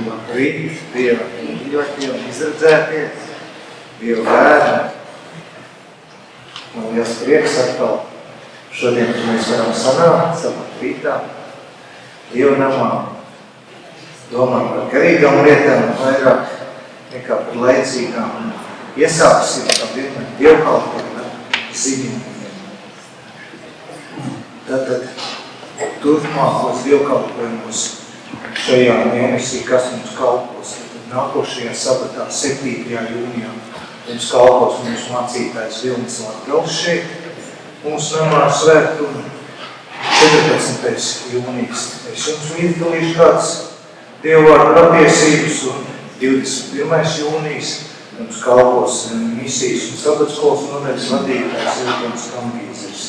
Labrīt, Dieva mīļotie un izredzētie, Dieva bērni. Man liels prieks atkal šodien, kad mēs varam sanākt savā rītā Dieva namā. Domāt par garīgām lietām vairāk nekā par laicīgām. Iesāksim kā vienmēr dievkalpojumu ziņām. Tātad turpmākos dievkalpojumus šajā mēnesī, kas mums kalpos, nākošajā sabatā 7. jūnijā, mums kalpos mūsu mācītājs Vilnis Latgals šeit, mūsu namā svētkumi 14. jūnijas. Es jums līdzdalīšu kāds Dievvārdu patiesības un 21. jūnijas mums kalpos misijas un sabatskolas nodaļas vadītājs Vilnis Kambīzes.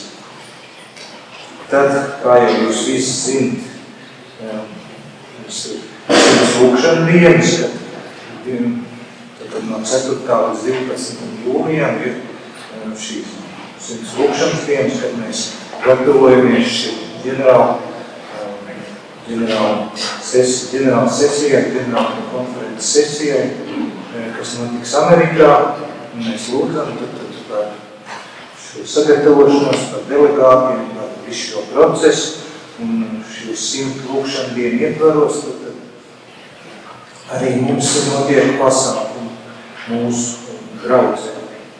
Tad, kā jau jūs visi zinat, Simts lūkšana dienas, kad no 4. līdz 12. jūnijām ir šīs simts lūkšanas dienas, kad mēs gatavojamies ģenerāla sesijai, ģenerāla konferences sesijai, kas notiks Amerikā. Mēs lūdzam par šo sagatavošanos, par delegātiem, par visu šo procesu. Un šīs 100 lūkšana dienu ietvaros, tad arī mums notiek pasākumi mūsu draudzē.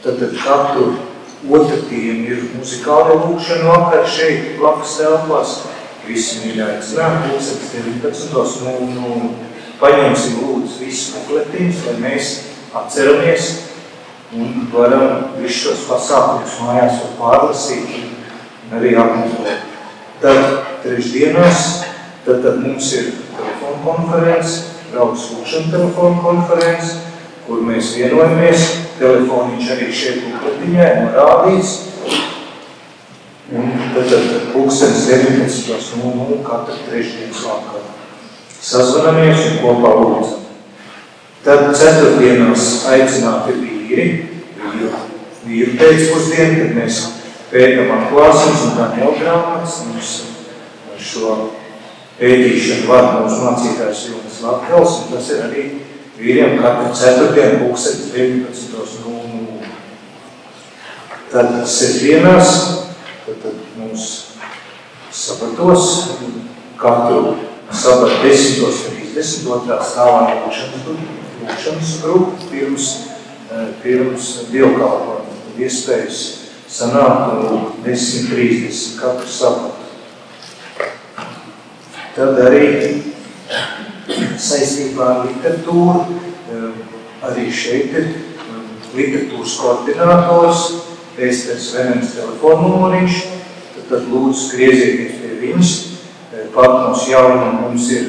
Tad katru otrdienu ir muzikāla lūkšana vakar šeit, blakus telpās. Visi mīļi aicināt, 19:00. Paņemsim lūdzu visus bukletiņus, lai mēs atceramies un varam visus šos pasākumus mājās pārlasīt un arī apmeklēt. Tad trešdienās, tad mums ir telefona konference, draudzes lūkšana telefona konference, kur mēs vienojamies. Telefoniņš arī šeit bukletiņai norādīts. Un tad 19:00 katru trešdienas vakarā. Sazvanamies un kopā lūdzam. Tad ceturtdienās aicināti vīru pēcpusdienu, kad mēs pētam atklāsmes un Daniela grāmatas. Mums šo pētīšanu vada mūsu mācītājs Vilnis Latgals, un tas ir arī vīriem katru ceturtdienu 19:00. Tad sestdienās, tad mums sabatos, katru sabatu 10:30 otrā stāvā lūkšanas grupu pirms dievkalpojuma. Tad iespējas sanāk 10:30 katru sabatu. Tad arī saistībā ar literatūru, arī šeit ir literatūras koordinators, Pēsters Venens telefonnumuriņš, tad lūdzu griezieties pie viņas. Pat mums jaunam mums ir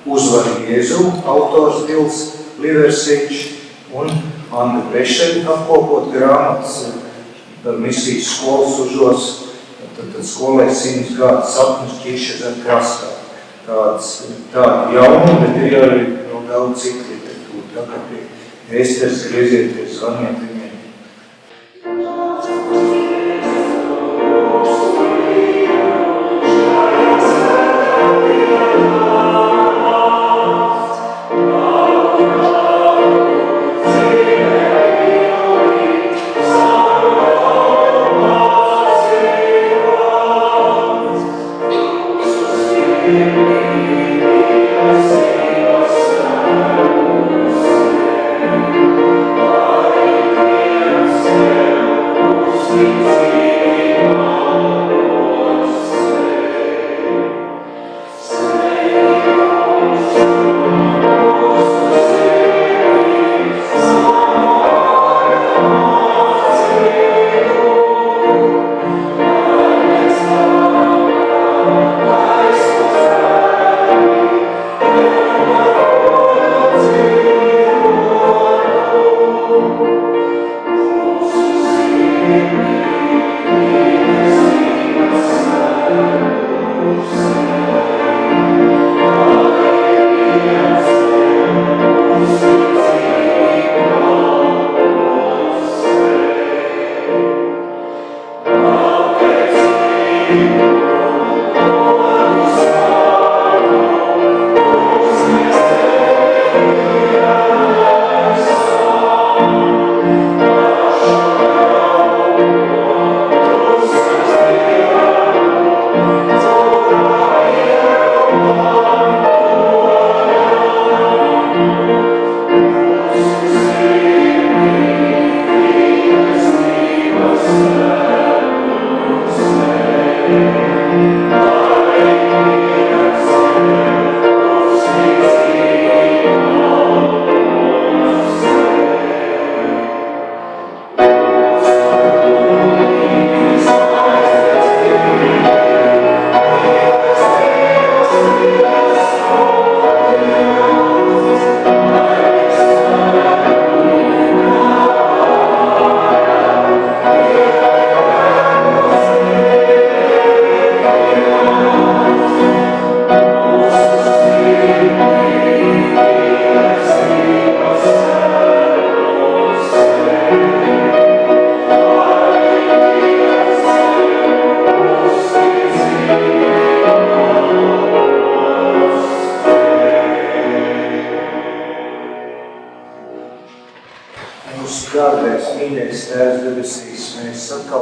Uzvara Jēzu, autors Bils Liversiņš un Anda Brešeļa apkopot grāmatas par misijas skolas užos. Tad skolai 100 gadu sapnis ķišas ar krastā. Tādi jauni, bet ir arī vēl daudz citu literatūru. Tā kā pie Pēsters griezieties, zvaniet viņiem. Amen.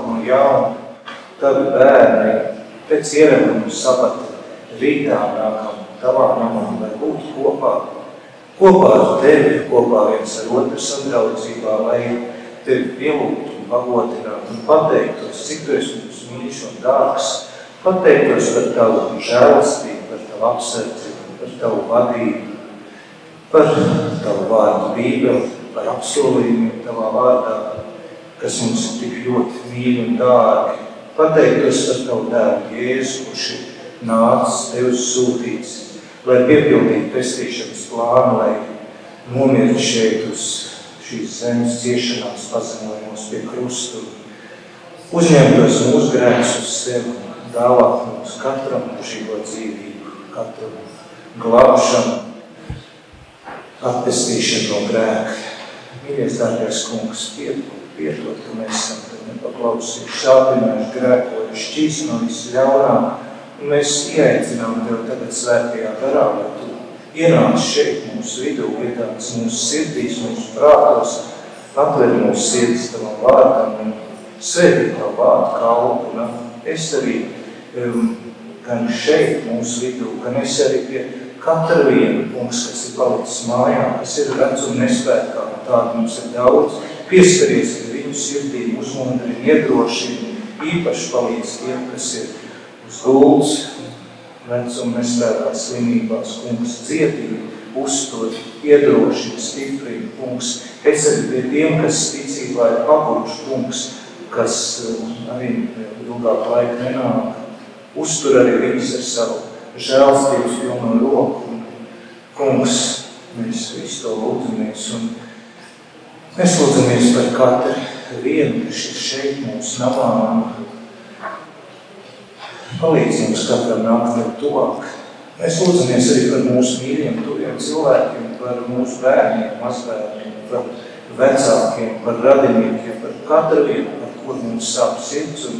no jauna. Tavi bērni pēc ieraduma sabata rītā nākam tavā namā, lai būtu kopā ar tevi, kopā viens ar otru sadraudzībā, lai tevi pielūgtu un pagodinātu un pateiktos, cik tu esi mums mīļš un dārgs, pateiktos par tavu žēlastību, par tavu apsardzību, par tavu vadību, par tavu vārdu Bībeli, par apsolījumiem tavā vārdā, kas mums ir tik ļoti mīļi un dārgi. Pateiktos par tavu dēlu Jēzu, kurš ir nācis tev sūtīts, lai piepildītu pestīšanas plānu, lai nomirtu šeit uz šīs zemes ciešanās, pazemojumos pie krustu, uzņemtos mūsu grēkus uz sevi, dāvāt mums katram mūžīgo dzīvību, katram glābšanu, atpestīšanu no grēka. Mīļies, dārgais kungs, piedod, ka mēs esam tad nepaklausījuši, sāpinājuši, grēkojuši, šķīst no visu ļaunā, un mēs ieaicinām tev tagad svētajā garā, lai tu ienāc šeit mūsu vidū, ienāc mūsu sirdīs, mūsu prātos, atver mūsu sirdis tavam vārdam un svētī tavu vārdu kalpu. Un es arī gan šeit mūsu vidū, gan es arī pie katra viena kungs, kas ir palicis mājā, kas ir redz un nespēkā, un tāda mums ir daudz, pieskaries ar viņu sirdīm, uzmundrini, iedrošini, īpaši palīdz tiem, kas ir uz gultas, redz un nespēkā slimībās, kungs, dziedīgi, uztur, iedrošina, stiprina, kungs. Es arī pie tiem, kas ticībā ir paguruši, kungs, kas arī ilgāk laika nenāk, uztur arī viņus ar savu žēlstības pilno roku. Un, kungs, mēs visu to lūdzamies, un mēs lūdzamies par katru vienu, kas ir šeit mūsu namā. Palīdz mums katram nākt tev tuvāk. Mēs lūdzamies arī par mūsu mīļiem, tuviem cilvēkiem, par mūsu bērniem, mazbērniem, par vecākiem, par radiniekiem, par katru vienu, par kur mums sāp sirds un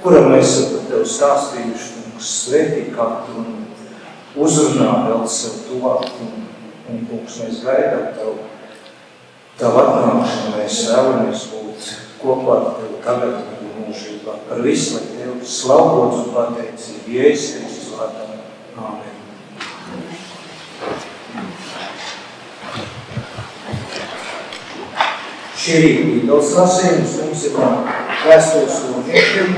kuram mēs par tev stāstījuši, kungs, svētī katru un uzrunā vēl sev tuvāk. Un kungs, mēs gaidām tavu atnākšanu, mēs vēlamies būt kopā ar tev tagad un mūžībā. Par visu, lai tev slavots un pateicību Jēzus Kristus vārdā. Āmen. Šī rīta Bībeles lasījums mums ir no Vēstules Romiešiem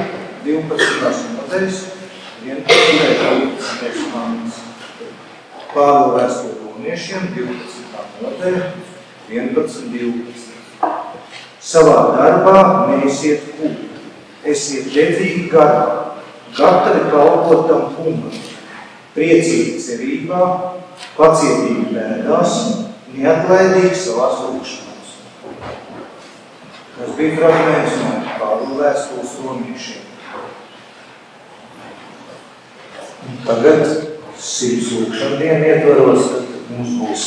12. nodaļas 11. 12. pāns. Pāvila Vēstule Romiešiem 12. nodaļa 11. 12. Savā darbā neesiet kūti, esiet dedzīgi garā, gatavi kalpot tam kungam, priecīgi cerībā, pacietīgi bēdās, neatlaidīgi savās lūgšanās. Tas bija fragments no Pāvila Vēstules Romiešiem. Tagad sirds lūgšana dienu ietvaros, tad mums būs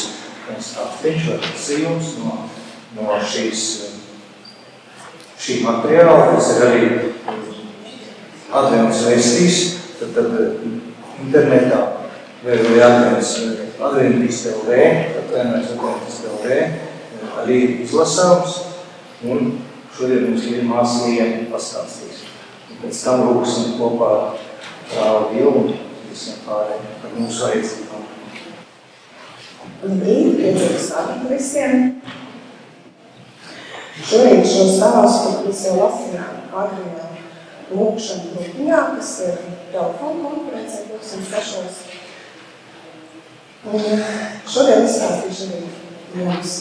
stāstiņš vai lasījums no šī materiāla, kas ir arī Advents vēstīs, tad internetā vai Adventist.lv, Adventist.lv arī ir izlasāms, un šodien mums ir māsa Liena pastāstīs. Pēc tam lūksim kopā ar Brāli Vilmu un visiem pārējiem par mūsu aicībām. Labrīt, priecīgs svētdien visiem! Šorīt šo stāstu mēs jau lasījām agrīnā lūkšana grupiņā, kas ir telefona konferencē 206. Un šodien izstāstīšu arī jums.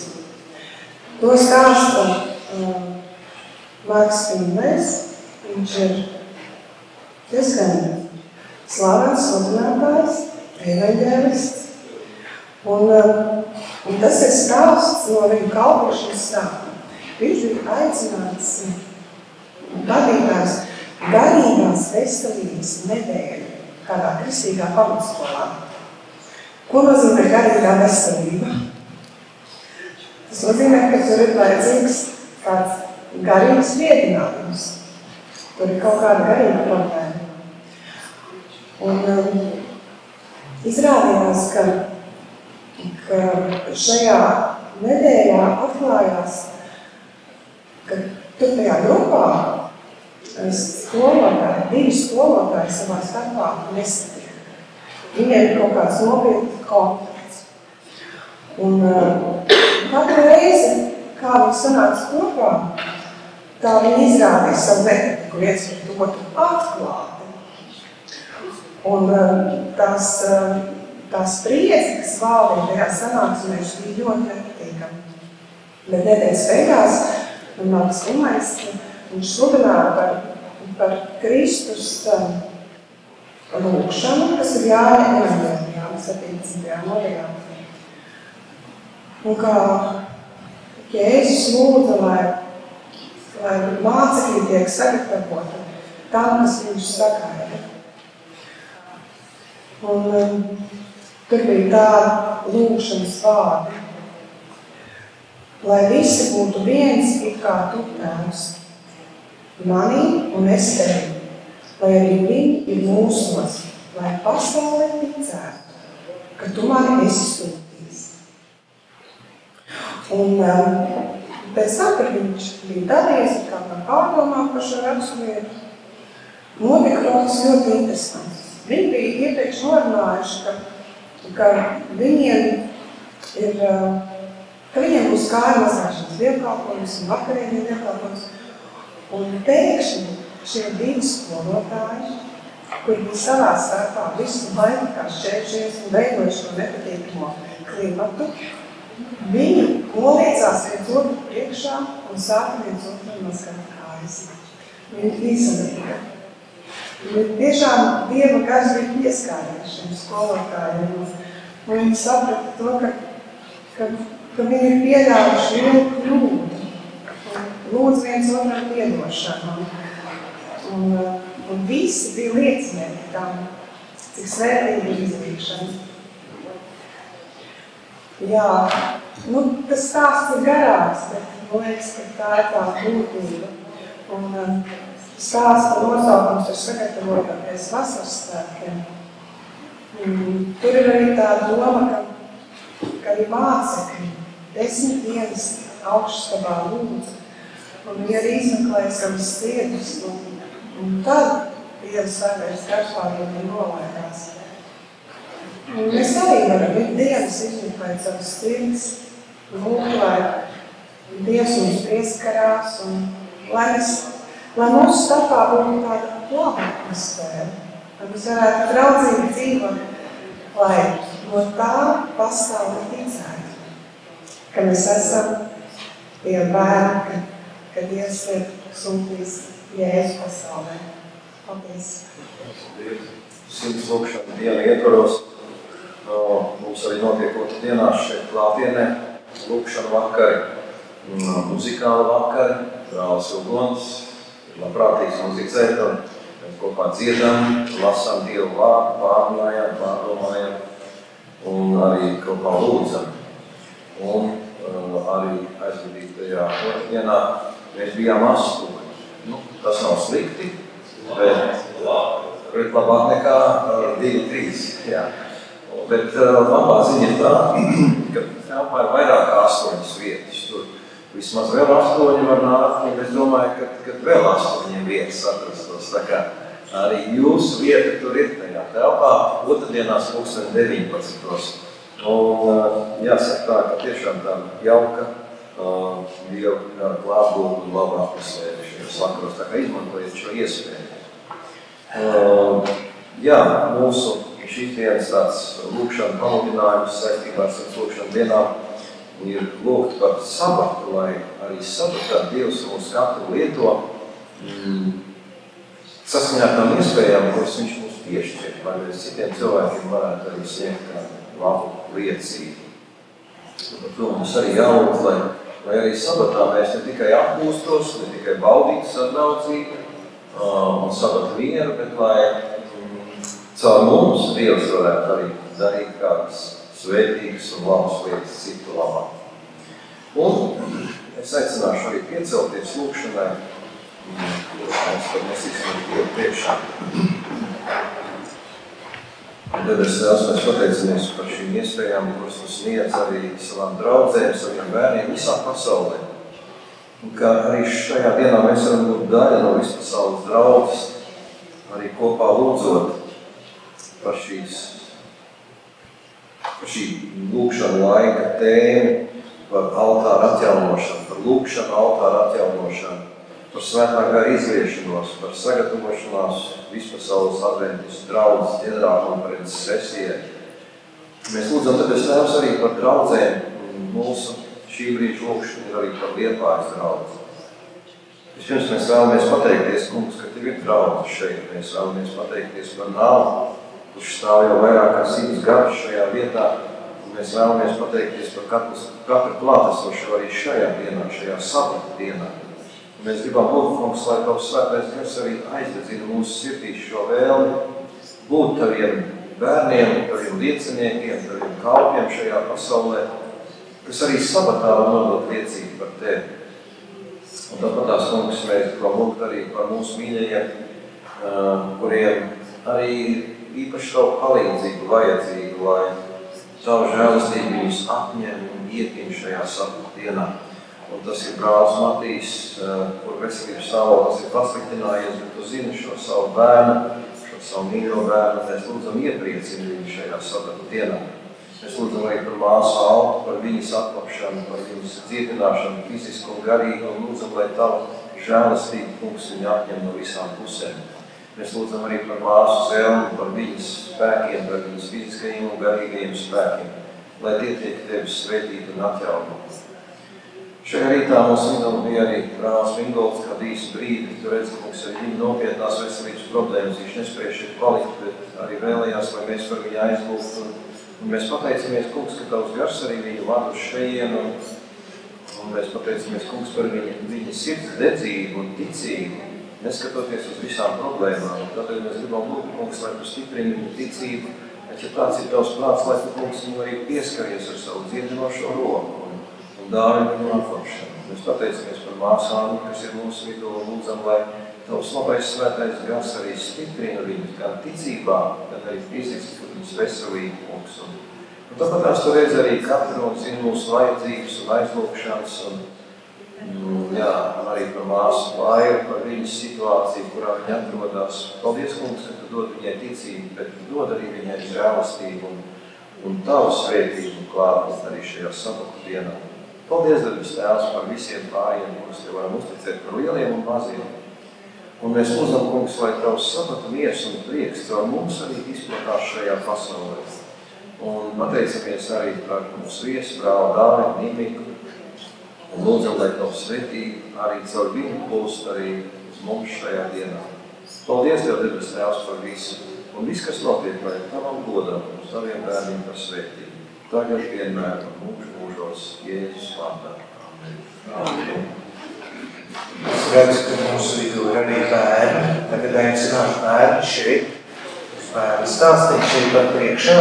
To stāsta Marks Pinners. Viņš ir diezgan slavēts sludinātājs, evaņģēlists. Un tas ir stāsts no viņa kalpošanas stāsta. Viņš bija aicināts vadītājs garīgās veselības nedēļu kādā kristīgā pamatskolā. Ko nozīmē garīgā veselība? Tas nozīmē, ka tur ir vajadzīgs kāds garīgs viedinājums. Tur ir kaut kāda garīga problēma. Un izrādījās, ka šajā nedēļā atklājās, ka tur tajā grupā divi skolotāji savā starpā nesatika. Viņiem ir kaut kāds nopietns konflikts. Un katru reizi, kā viņi sanāca kopā, tā viņi izrādīja savu nepatiku viens pret otru atklāti. Un tā spriedze, kas valdīja tajā sanāksmēs, bija ļoti nepatīkama. Bet nedēļas beigās man nāks Umais, viņš sludināja par Kristus lūgšanu, kas ir Jāņa evanģēlijā, 17. nodaļā. Un kā Jēzus lūdza, lai mācekļi tiek sagatavoti tam, kas viņš sagaida. Un tur bija tāda lūgšanas vārdi, lai visi būtu viens, it kā tu, Tēvs, manī un es tevi, lai arī viņi ir mūsos, lai pasaulē ticētu, ka tu mani esi sūtījis. Un pēc tam, kad viņš bija dalījies ar kādām pārdomām par šo raksturvietu, notika kaut kas ļoti interesants. Viņi bija iepriekš norunājuši, ka viņiem būs kāja mazgāšanas dievkalpojums un vakarēnie dievkalpojums. Un pēkšņi šie divi skolotāji, kur bija savā starpā visu laiku kā šķēršies un veidojuši šo nepatīkamo klimatu, viņi noliecās viens otru priekšā un sāka viens otru mazgāt kājas. Viņi izsadarīja. Tiešām Dieva gars bija pieskāries šiem skolotājiem. Un viņi saprata to, ka viņi ir pieļāvuši lielu kļūdu. Lūdz viens otram piedošanu. Un visi bija liecinieki tam, cik svētīgi ir izdarīšana. Jā, tas stāsts ir garāks, bet man liekas, ka tā ir tā būtība. Un stāsta nosaukums ir sagatavoties vasaras svētkiem. Tur ir arī tā doma, ka arī mācekļi 10 dienas augšstabā lūdza, un viņi arī izmeklēja savas sirdis, un tad Dieva svētais gars viņiem nolaidās. Mēs arī varam ikdienas izmeklēt savas sirdis, lūgt, lai Dievs mums pieskarās, un lai mūsu starpā būtu tāda laba atmosfēra, lai mēs varētu draudzīgi dzīvot, lai no tā pasaule ticētu, ka mēs esam Dieva bērni, ka Dievs ir sūtījis Jēzu pasaulē. Paldies! Simts lūkšana diena ietvaros. Mums arī notiek otru dienās šeit klātienē lūkšana vakari, muzikāla vakari, brālis Ilgons. Labprātīgs muzicēt un mēs kopā dziedam, lasām Dievu vārdu, pārunājam, pārdomājam un arī kopā lūdzam. Un arī aizvadītajā otrdienā mēs bijām 8. Tas nav slikti, bet labāk nekā 2-3. Jā. Bet labā ziņa ir tā, ka telpā ir vairāk kā 8 vietas. Tur vismaz vēl 8 var nākt, un es domāju, ka vēl 8 vietas atrastos. Tā kā arī jūsu vieta tur ir tajā telpā, otrdienās 19. Un jāsaka tā, ka tiešām tā jauka Dieva klātbūtne un labā atmosfēra šajos vakaros, tā kā izmantojiet šo iespēju. Jā, mūsu šīs dienas tāds lūkšana pamudinājums saistībā ar lūkšanu dienām ir lūgt par sabatu, lai arī sabatā Dievs mūs katru lieto saskaņā ar tām iespējām, kuras viņš mums piešķir, lai mēs citiem cilvēkiem varētu arī sniegt kādu labu liecību. Par to mums arī jālūdz, lai arī sabatā mēs ne tikai apgūstos, ne tikai baudītu sadraudzību un sabata mieru, bet lai caur mums Dievs varētu arī darīt kādas svētīgas un labas lietas citu labā. Un es aicināšu arī piecelties lūkšanai, mēs izsniegt Dievu priekšā. Un debes Tēvs, mēs pateicamies par šīm iespējām, kuras mums sniedz arī savām draudzēm, saviem bērniem visā pasaulē. Un ka arī šajā dienā mēs varam būt daļa no vispasaules draudzes, arī kopā lūdzot par šī lūkšana laika tēmu, par altāra atjaunošanu, par lūkšanu altāra atjaunošanu, par svētā gara izliešanos, par sagatavošanās vispasaules adventistu draudzes ģenerālkonferences sesijai. Mēs lūdzam debes Tēvs arī par draudzēm, un mūsu šī brīža lūkšana ir arī par Liepājas draudzi. Vispirms mēs vēlamies pateikties, kungs, ka Tev ir draudze šeit. Mēs vēlamies pateikties par Nāvu, kurš stāv jau vairāk kā 100 gadus šajā vietā, un mēs vēlamies pateikties par katru klātesošu arī šajā dienā, šajā sabata dienā. Un mēs gribam lūgt, kungs, lai Tavs svētais gars arī aizdedzina mūsu sirdīs šo vēlmi būt Taviem bērniem, Taviem lieciniekiem, Taviem kalpiem šajā pasaulē, kas arī sabatā var nodot liecību par Tevi. Un tāpat tās, kungs, mēs gribam lūgt arī par mūsu mīļajiem, kuriem arī īpaši Tavu palīdzību vajadzīgu, lai Tavu žēlistību viņus atņem un ietim šajā sabata dienā. Un tas ir brālis Matīs, kur veselības stāvoklis ir pasliktinājies, bet Tu zini šo savu bērnu, šo savu mīļo bērnu, mēs lūdzam iepriecini viņu šajā sabata dienā. Mēs lūdzam arī par māsu Altu, par viņas atlapšanu, par viņas dziedināšanu fizisku un garīgu, un lūdzam, lai Tavu žēlistību, kungs, viņu atņem no visām pusēm. Mēs lūdzam arī par māsu Zelmu, par viņas spēkiem, par viņas fiziskajiem un garīgajiem spēkiem, lai tie tiek Tevis svētīti un atjaunoti. Šajā rītā mums vidū bija arī brālis Vingolds, kādu īsu brīdi, tu redzi, kungs, arī viņa nopietnās veselības problēmas, viņš nespēja šeit palikt, bet arī vēlējās, lai mēs par viņu aizlūgtu. Un mēs pateicamies, kungs, ka Tavs gars arī viņu vada uz šejienu, un mēs pateicamies, kungs, par viņa sirds dedzību un ticību, neskatoties uz visām problēmām. Un tātad mēs gribam lūgt, kungs, lai Tu stiprini viņu ticību, bet ja tāds ir Tavs prāts, lai Tu, kungs, viņu arī pieskaries ar savu dziedinošo roku un dāvini viņu atlapšanu. Mēs pateicamies par māsām, kas ir mūsu vidū, un lūdzam, lai Tavs labais svētais gars arī stiprina viņus gan ticībā, gan arī fiziski, kur viņus veselīgi, kungs. Un tāpat tās Tu redzi arī katru un zini mūsu vajadzības un aizlūkšanas, un arī par māsu Lairu, par viņas situāciju, kurā viņa atrodās. Paldies, kungs, ka Tu dod viņai ticību, bet Tu dod arī viņai žēlastību un Tavu svētību klātbūtni arī šajā sabata dienā. Paldies, debes Tēvs, par visiem pāriem, kurus Tev varam uzticēt, par lieliem un maziem. Un mēs lūdzam, kungs, lai Tavs sabata miers un prieks caur mums arī izplatās šajā pasaulē. Un pateicamies arī par mūsu viesu brāli Dāvidu Nimiku. Un lūdzam, lai Tavs svētība arī caur viņu plūst arī uz mums šajā dienā. Paldies Tev, debes Tēvs, par visu. Un viss, kas notiek, lai Tavam godam un Taviem bērniem par svētību. Tagad vienmēr un mūžos Jēzus vārdā. Amen. Es redzu, ka mūsu vidū ir arī bērni. Tagad aicināšu bērni šeit. Bērni stāstīt šeit par priekšā.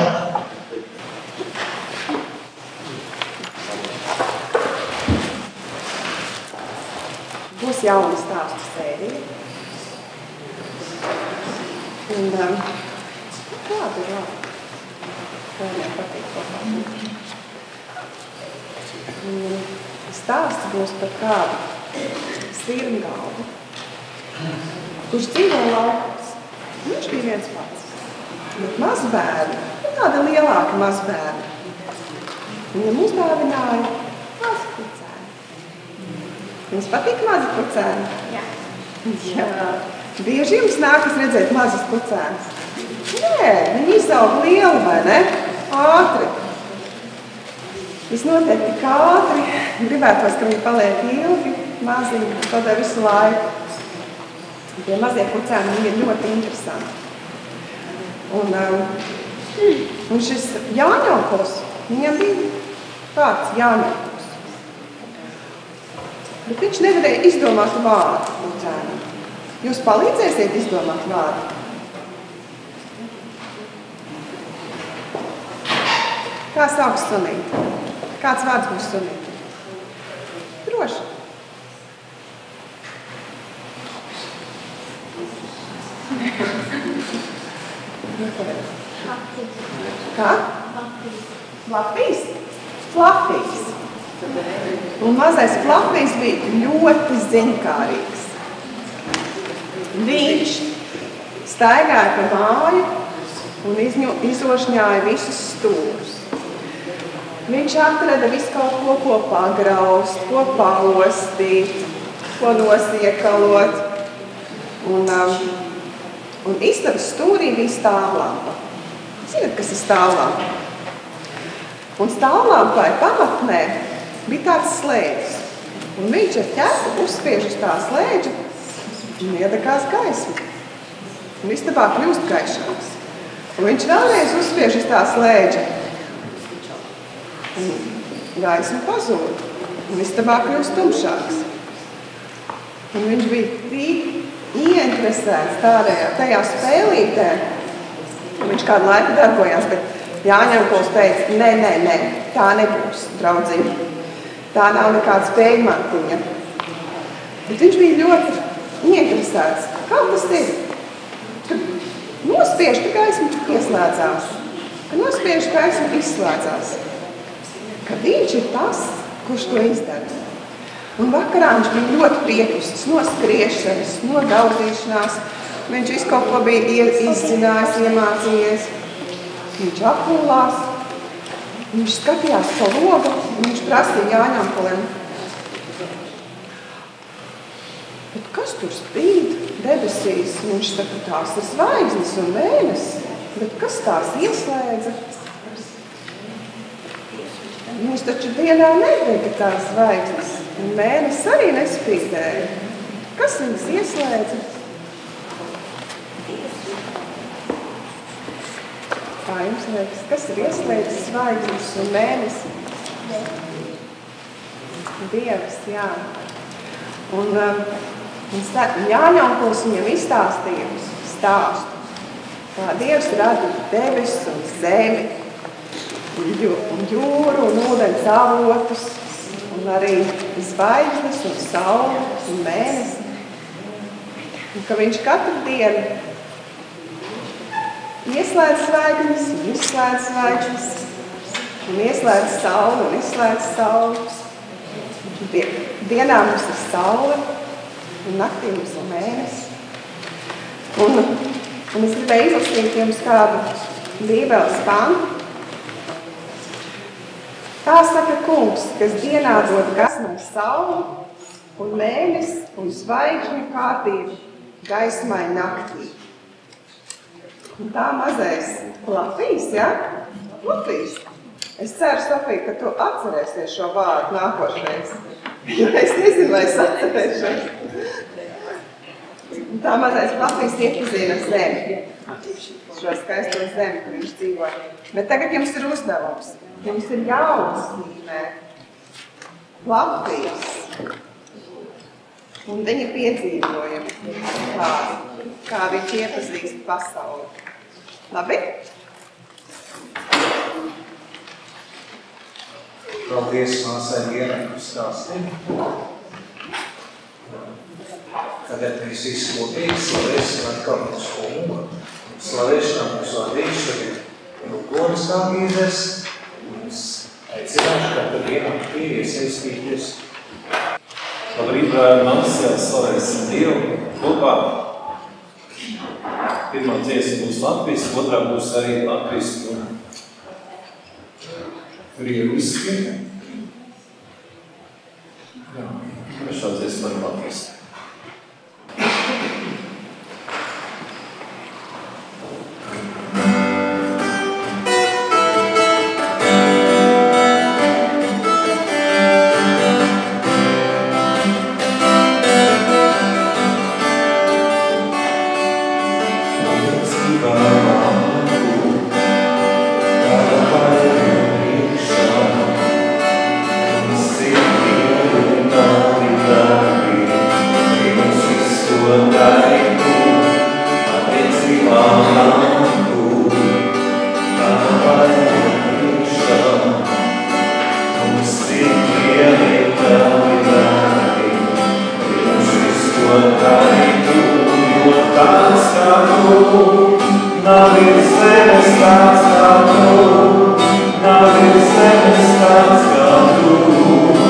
Būs jauna stāstu sērija. Un kāda ir vēl? Viņiem patīk kopā. Stāsts būs par kādu sirmgalvu, kurš dzīvo laukos. Viņš bija viens pats. Bet mazbērni, tāda lielāka mazbērni, viņam uzdāvināja mazu pucēni. Jums patīk mazi pucēni? Jā. Bieži jums nākas redzēt mazas pucēnas? Nē, viņi izaug lieli, vai ne? Ātri. Visnotiek tik ātri, gribētos, ka viņi paliek ilgi, maziņi, tādā visu laiku. Tie mazie pucēni, viņi ir ļoti interesanti. Un šis Jāņonkurs, viņam bija tāds Jāņonkurs. Bet viņš nevarēja izdomāt vārdu pucēnam. Jūs palīdzēsiet izdomāt vārdu? Kā sauks sunīt? Kāds vārds būs sunīt? Droši. Kā? Flafijs. Flafijs. Un mazais Flapijs bija ļoti ziņkārīgs. Viņš staigāja pa māju un izošņāja visus stūrus. Viņš atrada visu kaut ko pagraust, ko paostīt, ko nosiekalot. Un istabas stūrī bija stāvlampa. Zināt, kas ir stāvlampa? Un stāvlampai pamatnē bija tāds slēdis. Un viņš ar ķepu uzspiež uz tā slēdža un iedegās gaismu. Un istabā kļūst gaišāks. Un viņš vēlreiz uzspiež uz tā slēdža. Un gaisma pazūd. Un istabā kļūst tumšāks. Un viņš bija tik ieinteresēts tajā spēlītē. Viņš kādu laiku darbojās, bet Jāņankuls teica, nē, tā nebūs, draudziņa. Tā nav nekāda spējmantiņa. Bet viņš bija ļoti ieinteresēts. Kā tas ir? Kad nospiež, ka gaisma ieslēdzās. Kad nospiež, ka gaisma izslēdzās. Ka viņš ir tas, kurš to izdara. Un vakarā viņš bija ļoti piekusis no skriešanas, no daudzīšanās. Viņš visu kaut ko bija izzinājis, iemācījies. Viņš apūlās, viņš skatījās pa logu un viņš prasīja Jāņankulim. Bet kas tur spīd debesīs? Viņš saka, tās ir zvaigznes un mēnesis. Bet kas tās ieslēdza? Viņš taču dienā nedega tās zvaigznes. Un mēnesis arī nespīdēja. Kas viņas ieslēdza? Kā jums liekas, kas ir ieslēdzis zvaigznes un mēnesi? Dievs, jā. Un Jāņankuls viņam izstāstīja stāstu. Kā Dievs rada debesis un zemi, un jūru un ūdens avotus, un arī zvaigznes un sauli un mēnesi. Un ka viņš katru dienu ieslēdz zvaigznes un izslēdz zvaigznes, un ieslēdz sauli un izslēdz sauli. Dienā mums ir saule, un naktī mums ir mēnesis. Un es gribēju izlasīt jums kādu Bībeles pantu. Tā saka kungs, kas dienā dod gaismai sauli un mēnesi un zvaigžņu kārtību gaismai naktī. Un tā mazais Flapijs, ja? Flapijs. Es ceru, Sofija, ka tu atcerēsies šo vārdu nākošreiz. Es nezinu, vai es atcerēšos. Un tā mazais Flapijs iepazina zemi. Šo skaisto zemi, kur viņš dzīvoja. Bet tagad jums ir uzdevums. Jums ir jāuzzīmē Flapijs un viņa piedzīvojumi, kā viņš iepazīst pasauli. Labi? Paldies māsai Ienai par stāstību. Tagad mēs visi kopīgi slavēsim atkal mūsu kungu. Slavēšanā mūsu vādīšu tagad Lūgonis Kāgīzes. Es aicināšu katru vienu iesaistīties. Labrīt, brāļi, māsas, slavēsim Dievu kopā. Pirmā dziesma būs latviski, otrā būs arī latviski un krieviski. Jā, trešā dziesma ir latviski. Nav ir zemes tāds kā tu.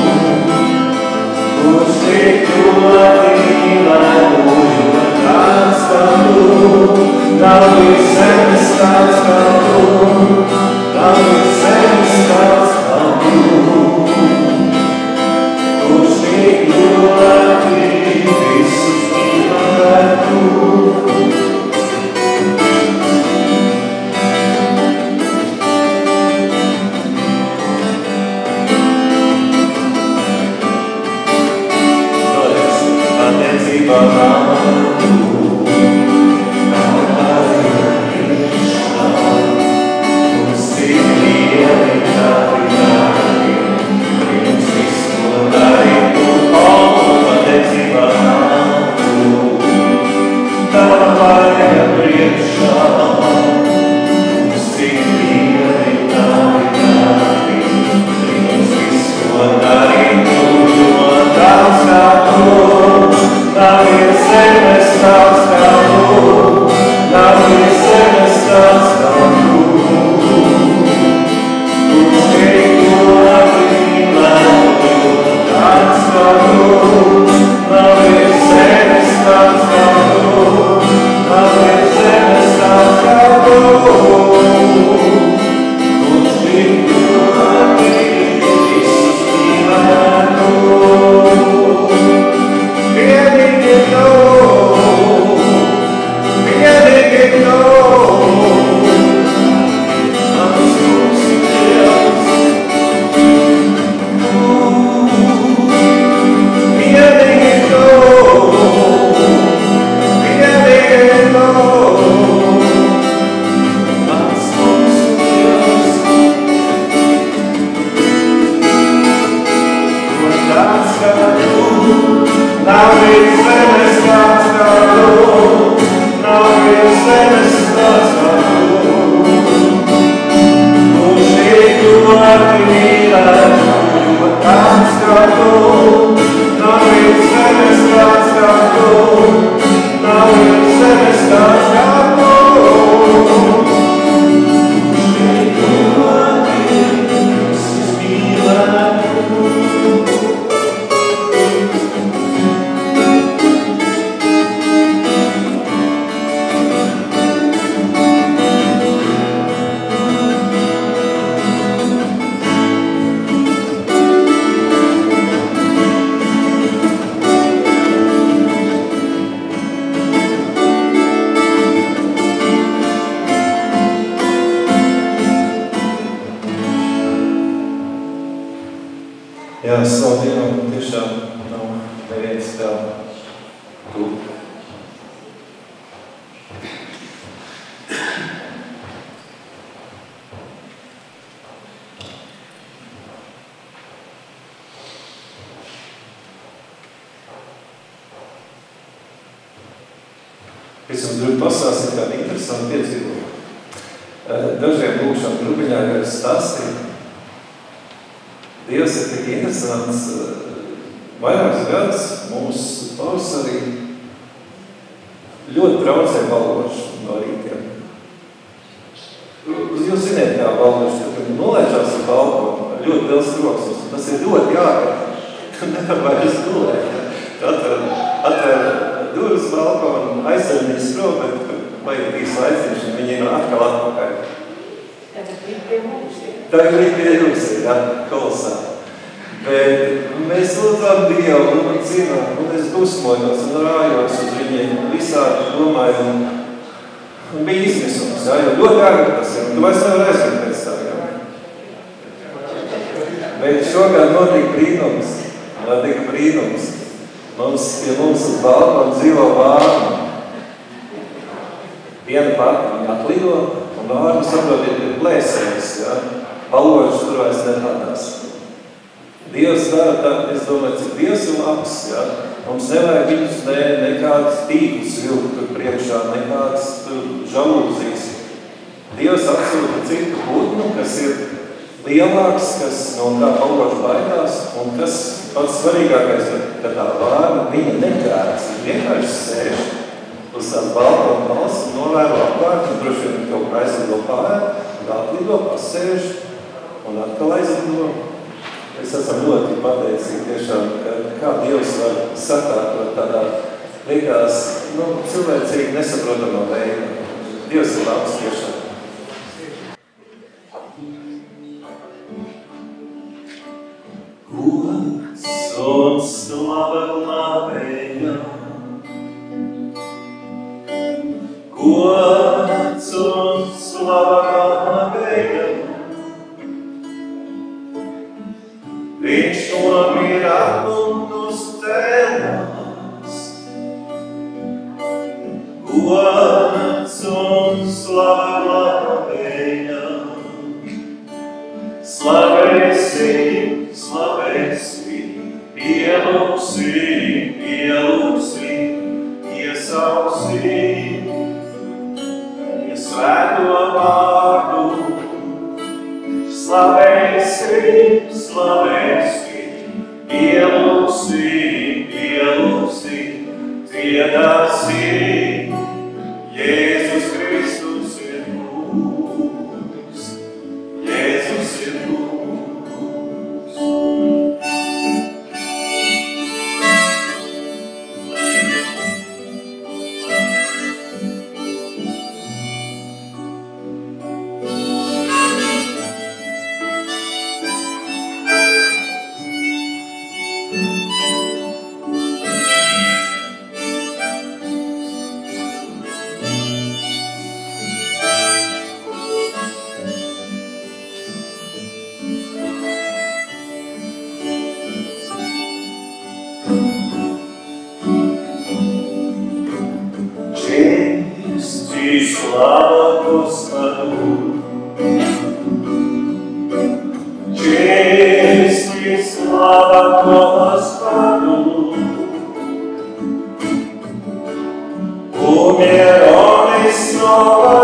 Jā, slavu Dievam, tiešām nav neviens tā tu. Es jums gribu pastāstīt kādu interesantu piedzīvojumu. Dažiem lūkšanu grupiņā, kad es stāstīju, Dievs ir tik interesants. Vairākus gadus mums pavasarī ļoti traucē balvošana no rītiem. Jūs zināt, kā balvošana, kad nolaižās ar balkonu, ļoti liels troksnis. Tas ir ļoti jāgat. Nevar vairs gulēt. Atver durvis balkonu, aizsarnīs prom, bet vajag īsu aizņemšu, un viņi ir atkal atpakaļ. Tagad viņi pie mums ir. Tagad viņi pie jums ir, jā, kolosāli. Bet mēs lūdzām Dievu un zinām, un es dusmojos un rājos uz viņiem visādi domāju, un bija izmisums, jā, jo ļoti ārgi tas ir, un tu vairs nevar aizvien pēc tā, jā. Bet šogad notika brīnums. Pie mums uz balkonu dzīvo vārna. Viena pati viņa atlido, un vārna saprotiet ir plēsējis, jā. Paložas tur vairs nerādās. Dievs dara tā, es domāju, cik Dievs ir labs, jā. Mums nevajag viņus nekādas tīklus vilkt tur priekšā, nekādas žalūzijas. Dievs atsūta citu putnu, kas ir lielāks, kas no kā paloža baidās, un kas pats svarīgākais, ka tā vārna viņa nekērts, viņa vienkārši sēž uz tās balkona malas un novēro apkārt, un droši vien kaut kā aizlido pārēt, un atlido, pasēž, un atkal aizlido. Es esam ļoti pateicīgi tiešām, kā Dievs var sakārtot tādā liekas, cilvēcīgi nesaprotamā veidā. Dievs ir labs tiešām. Gods un slava glābējam, gods un slava glābējam, viņš nomira un uzcēlās. Gods un slava glābējam, slavēsim, slavēsim, pielūksim, pielūksim, iesauksim, svēto vārdu. Slavēsim, slavēsim, pielūksim, pielūksim, dziedāsim, Jēzus Kristus ir mūs, Jēzus ir mūs. Slava Gospodu, česti slava Gospodu, umierony снова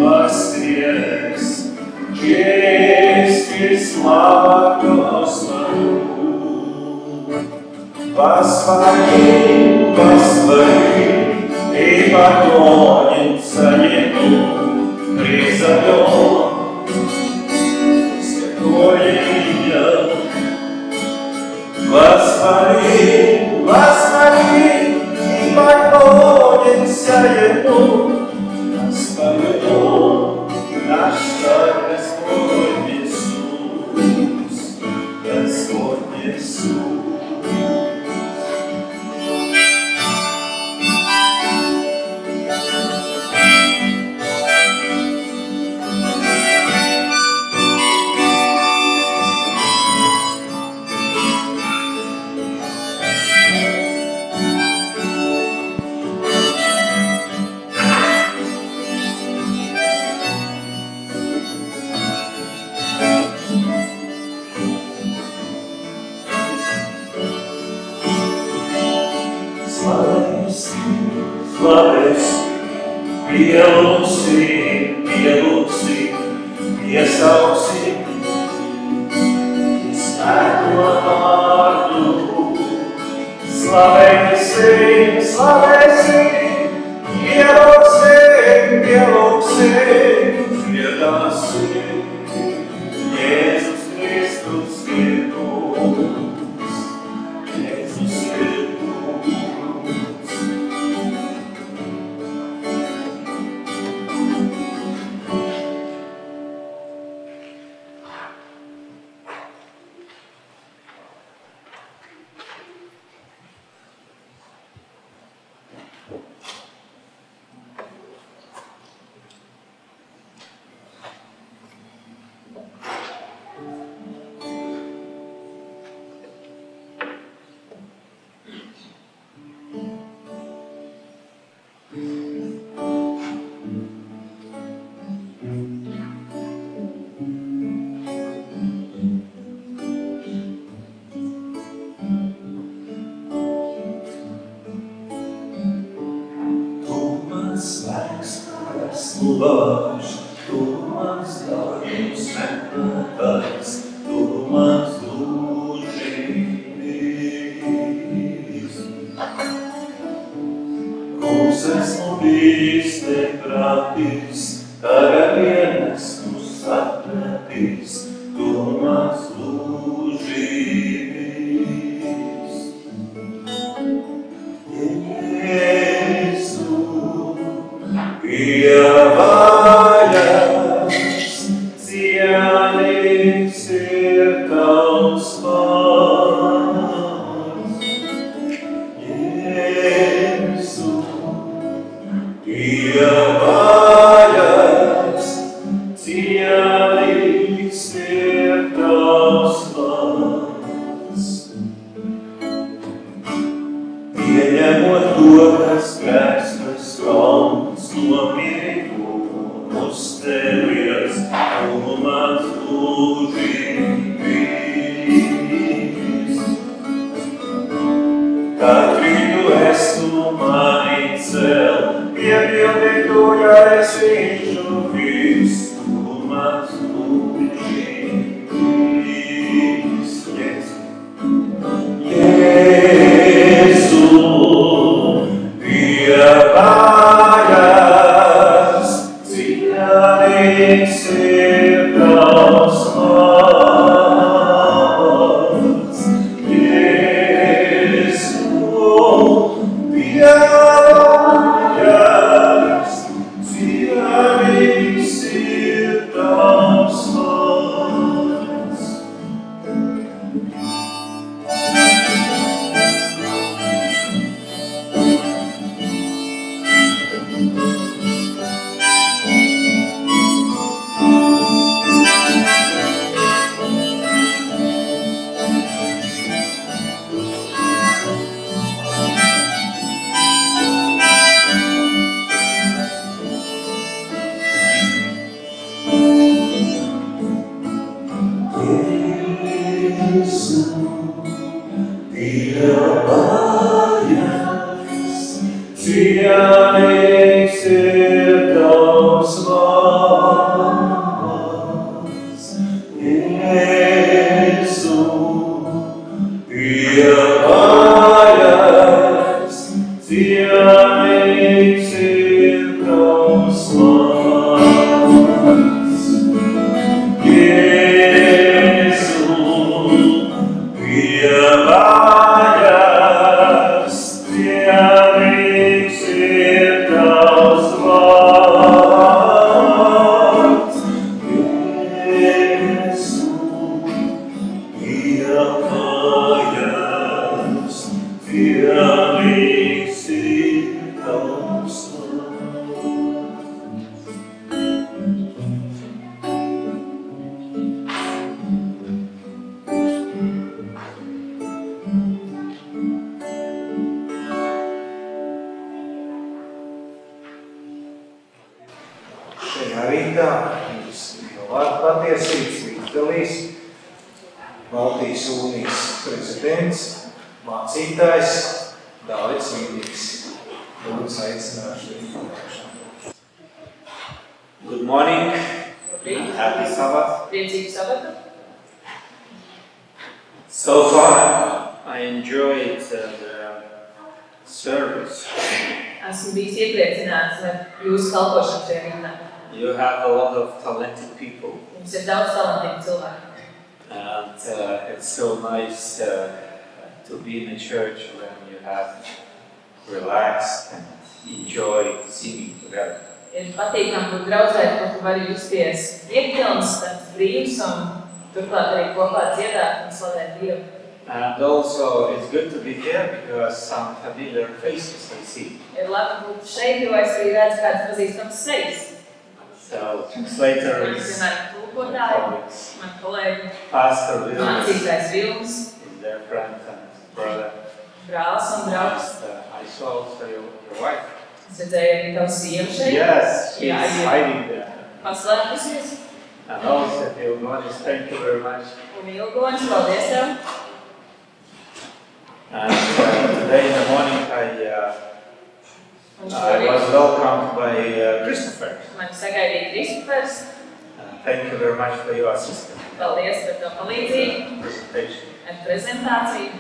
воскрес, чести слава Господу, восхвалим, восхвалим, и поклонится Ему, призовем святое имя. Восхвалим, восхвалим, и поклонится Ему, восхвалим наш Царь Господь Иисус, Господь Иисус. Pielūksim, pielūksim, iesauksim, svēto vārdu. Slavēsim, slavēsim, pielūksim, pielūksim, dziedāsim, Jēzus Kristus ir mūs, Jēzus ir mūs. Lūdz, tu mans dārgums meklētājs, tu mans lūžības. Kungs, esmu bijis neprātīgs, tagad vien esmu sapratīs, tu mans lūžības. Pievājas, cienīgs ir tavs vārds. Jēzu, pievājas, cienīgs ir tavs vārds. Pieņemot to, kas grēks, kas kauns, nomierīgu, uztevies, tu mans mūžības. Kad krītu es, tu mani cel, piepildi tu, ja es viņu visu, tu mans mūžības. Jēzu, pievājas, cienīgs ir tavs vārds. Jēzu, pievājas, cienīgs ir tavs vārds. Cienīgs ir tavs vārds, Jēzu, pievājas, cienīgs ir tavs vārds, Jēzu, pievājas, cienīgs ir tavs vārds, Jēzu, pievājas, cienīgs ir tavs Šajā rītā jūs jau vārdu patiesības līdzdalīs Baltijas Unijas prezidents, mācītājs Dāvids Vīdīgs. Lūdzu, aicināšu viņu. Good morning. Labrīt. Happy Sabbath. Priecīgu sabatu. So far, I enjoyed the service. Esmu bijis iepriecināts ar jūsu kalpošanu šajā rītā. You have a lot of talented people. Jums ir daudz talantīgu cilvēku. And it's so nice to be in a church when you have relaxed and enjoy singing together. Ir patīkami būt draudzē, kur tu vari justies iekļauns, tāds brīvs un turklāt arī kopā dziedāt un slavēt Dievu. And also, it's good to be here because some familiar faces I see. Ir labi būt šeit, jo es arī redzu kāds pazīstams sejas. So, translators, Piemēram, tulkotāji, colleagues, man kolēģi, Pastor Williams, mācītājs Vilms, is their friend and brother. brālis un draugs. And, I saw also your wife. Es redzēju arī tavu sievu šeit. Yes, she's Yeah, I hiding there. Paslēpusies. And also, Ilgonis, thank you very much. Un Ilgonis, paldies tev. And today in the morning, Un I šorīt was welcomed by Christopher. mani sagaidīja Kristofers. Thank you very much for your assistance. Paldies par to palīdzību Presentation. ar prezentāciju.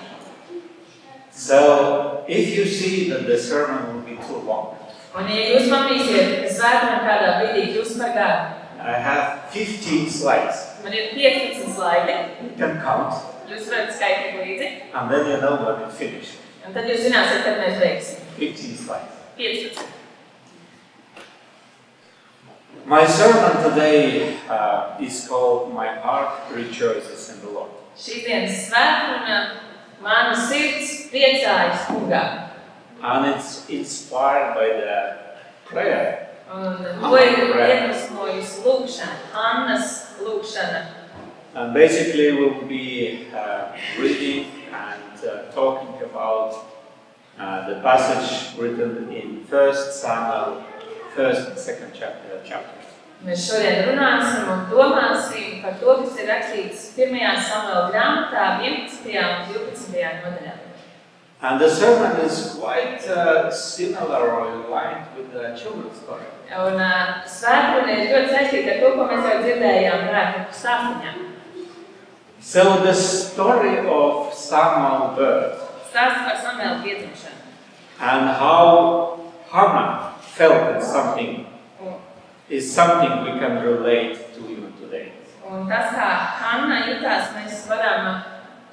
So, if you see that the sermon will be too long, Un ja jūs manīsiet, ka svētdiena kādā brīdī kļūst par garu, I have 15 slides. man ir 15 slaidi, You can count, jūs varat skaitīt līdzi, and then you know when it finished. un tad jūs zināsiet, kad mēs beigsim. 15 slides. 15. My sermon today is called My Heart Rejoices in the Lord. Šīs dienas svētdiena mana sirds priecājas Kungā. And it's inspired by the prayer. Un to ir iedvesmojusi lūkšana, Annas lūkšana. And basically we'll be reading and talking about the passage written in 1 Samuel, 1st and 2nd chapters. Mēs šodien runāsim un domāsim par to, kas ir rakstīts 1. Samuela grāmatā, 11. un 12. nodaļā. And the sermon is quite similar or aligned with the children's story. Un svētdiena ir ļoti saistīta ar to, ko mēs jau dzirdējām bērnu stāstiņā. So the story of Samuel's birth Stāsts par Samuela piedzimšanu. and how Hannah felt in something is something we can relate to even today. Un tas, kā Hanna jutās, mēs varam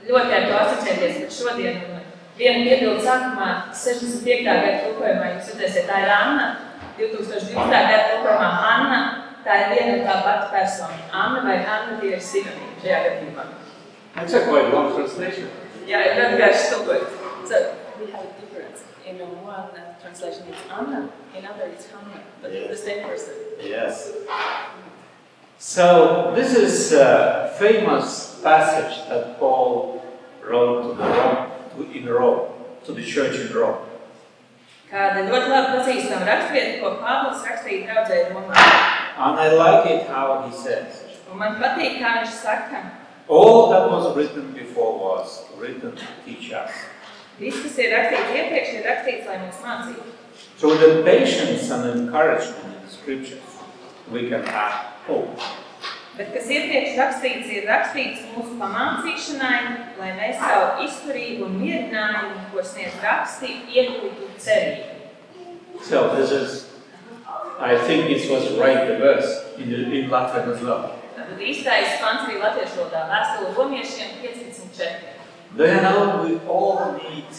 ļoti ar to asociēties pat šodien. Un vienu piebildu sākumā 65. gada tulkojumā jūs redzēsiet, tā ir Anna, 2012. gada tulkojumā Hanna, tā ir viena un tā pati persona. Anna vai Hanna tie ir sinonīmi šajā gadījumā. That's a quite long translation. Jā, ir ļoti garš tulkojums. So we have a difference. In one translation it's Anna, in other it's Hannah, but Yeah. the same person. Yes. So this is a famous passage that Paul wrote in Rome, to the church in Rome. Kāda ļoti labi pazīstama rakstvieta, ko Pāvils rakstīja draudzē Romā. And I like it how he says, Un man patīk, kā viņš saka, all that was written before was written to teach us. viss, kas ir rakstīts iepriekš, ir rakstīts, lai mūs mācītu. Through the patience and encouragement in the scriptures, we can have hope. Bet kas iepriekš rakstīts, ir rakstīts mūsu pamācīšanai, lai mēs savu izturību un mierinājumu, ko sniedz raksti, iegūtu cerību. So this is, I think it was right the verse in Latin as well. Tad īstais pants arī latviešu valodā, vēstule romiešiem 15:4. Do you know we all need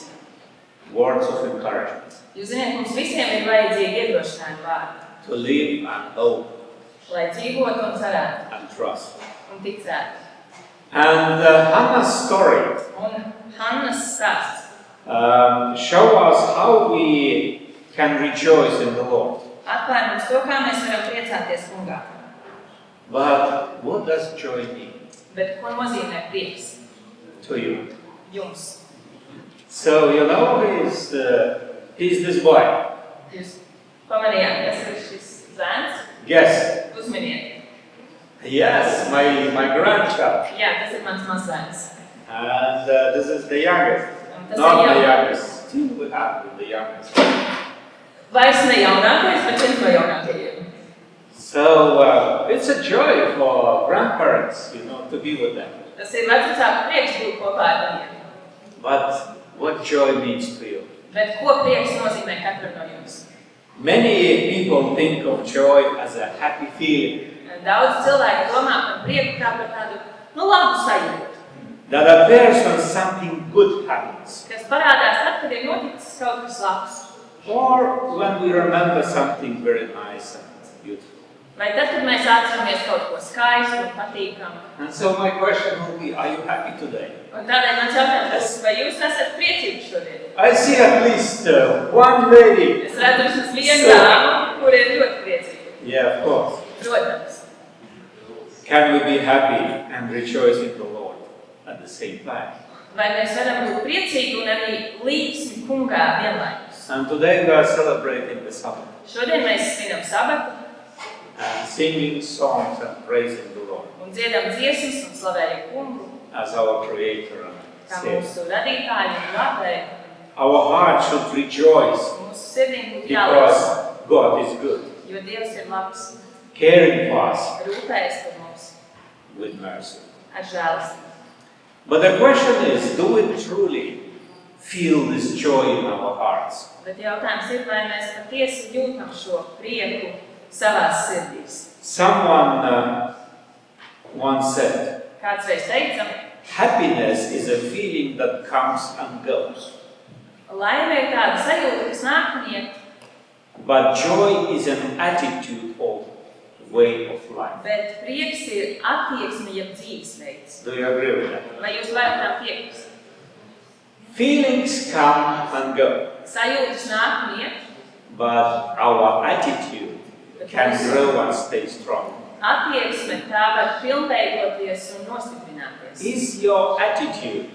words of encouragement Jūs zināt, mums visiem ir vajadzīgi iedrošinājumi vārdi, to live and hope lai dzīvotu un cerētu and trust. un ticētu. And Hannah's story Un Hannas stāsts show us how we can rejoice in the Lord. atklāja mums to, kā mēs varam priecāties Kungā. But what does joy mean Bet ko nozīmē prieks to you? jums? So you know he's this boy. Jūs pamanījāt, kas ir šis zēns? Yes. Uzminiet. Yes, my grandchild. Jā, tas ir mans mazbērns. And this is the youngest. Un tas Not ir the jau youngest. Still we have the youngest. vairs ne jaunākais, bet viens no jaunākajiem. So it's a joy for grandparents, to be with them. Tas ir vecāku prieks būt kopā ar viņiem. But what joy means to you? Bet ko prieks nozīmē katram no jums? Many people think of joy as a happy feeling Daudz cilvēku domā par prieku kā par tādu, labu sajūtu, that appears when something good happens, kas parādās tad, kad ir noticis kaut kas labs. or when we remember something very nice and beautiful. Vai tad, kad mēs atceramies kaut ko skaistu un patīkamu. And so my question will be, are you happy today? Un tādēļ mans jautājums būs, vai jūs esat priecīgi šodien? I see at least one lady. Es redzu vismaz vienu dāmu, kur ir ļoti priecīga. Yeah, of course. Protams. Can we be happy and rejoice in the Lord at the same time? Vai mēs varam būt priecīgi un arī līdzsmi Kungā vienlaikus? And today we are celebrating the Sabbath Šodien mēs svinam sabatu and singing songs and praising the Lord un dziedam dziesmas un slavējam Kungu, as our Creator and kā Savior. mūsu radītāju un glābēju. Our heart should rejoice Mūsu sirdīm būtu because jālīdz, God is good, jo Dievs ir labs, caring for us rūpējas par mums with mercy. ar žēlastību. But the question is, do we truly feel this joy in our hearts? Bet jautājums ir, vai mēs patiesi jūtam šo prieku savās sirdīs. Someone once said, Kāds reiz teica, happiness is a feeling that comes and goes, laime ir tāda sajūta, kas nāk un iet, but joy is an attitude of way of life. Bet prieks ir attieksme, jeb dzīvesveids. Do you agree with that? Vai jūs varat tam piekrist? Feelings come and go, Sajūtas nāk un iet, but our attitude can grow and stay strong. attieksme tā var pilnveidoties un nostiprināties. Is your attitude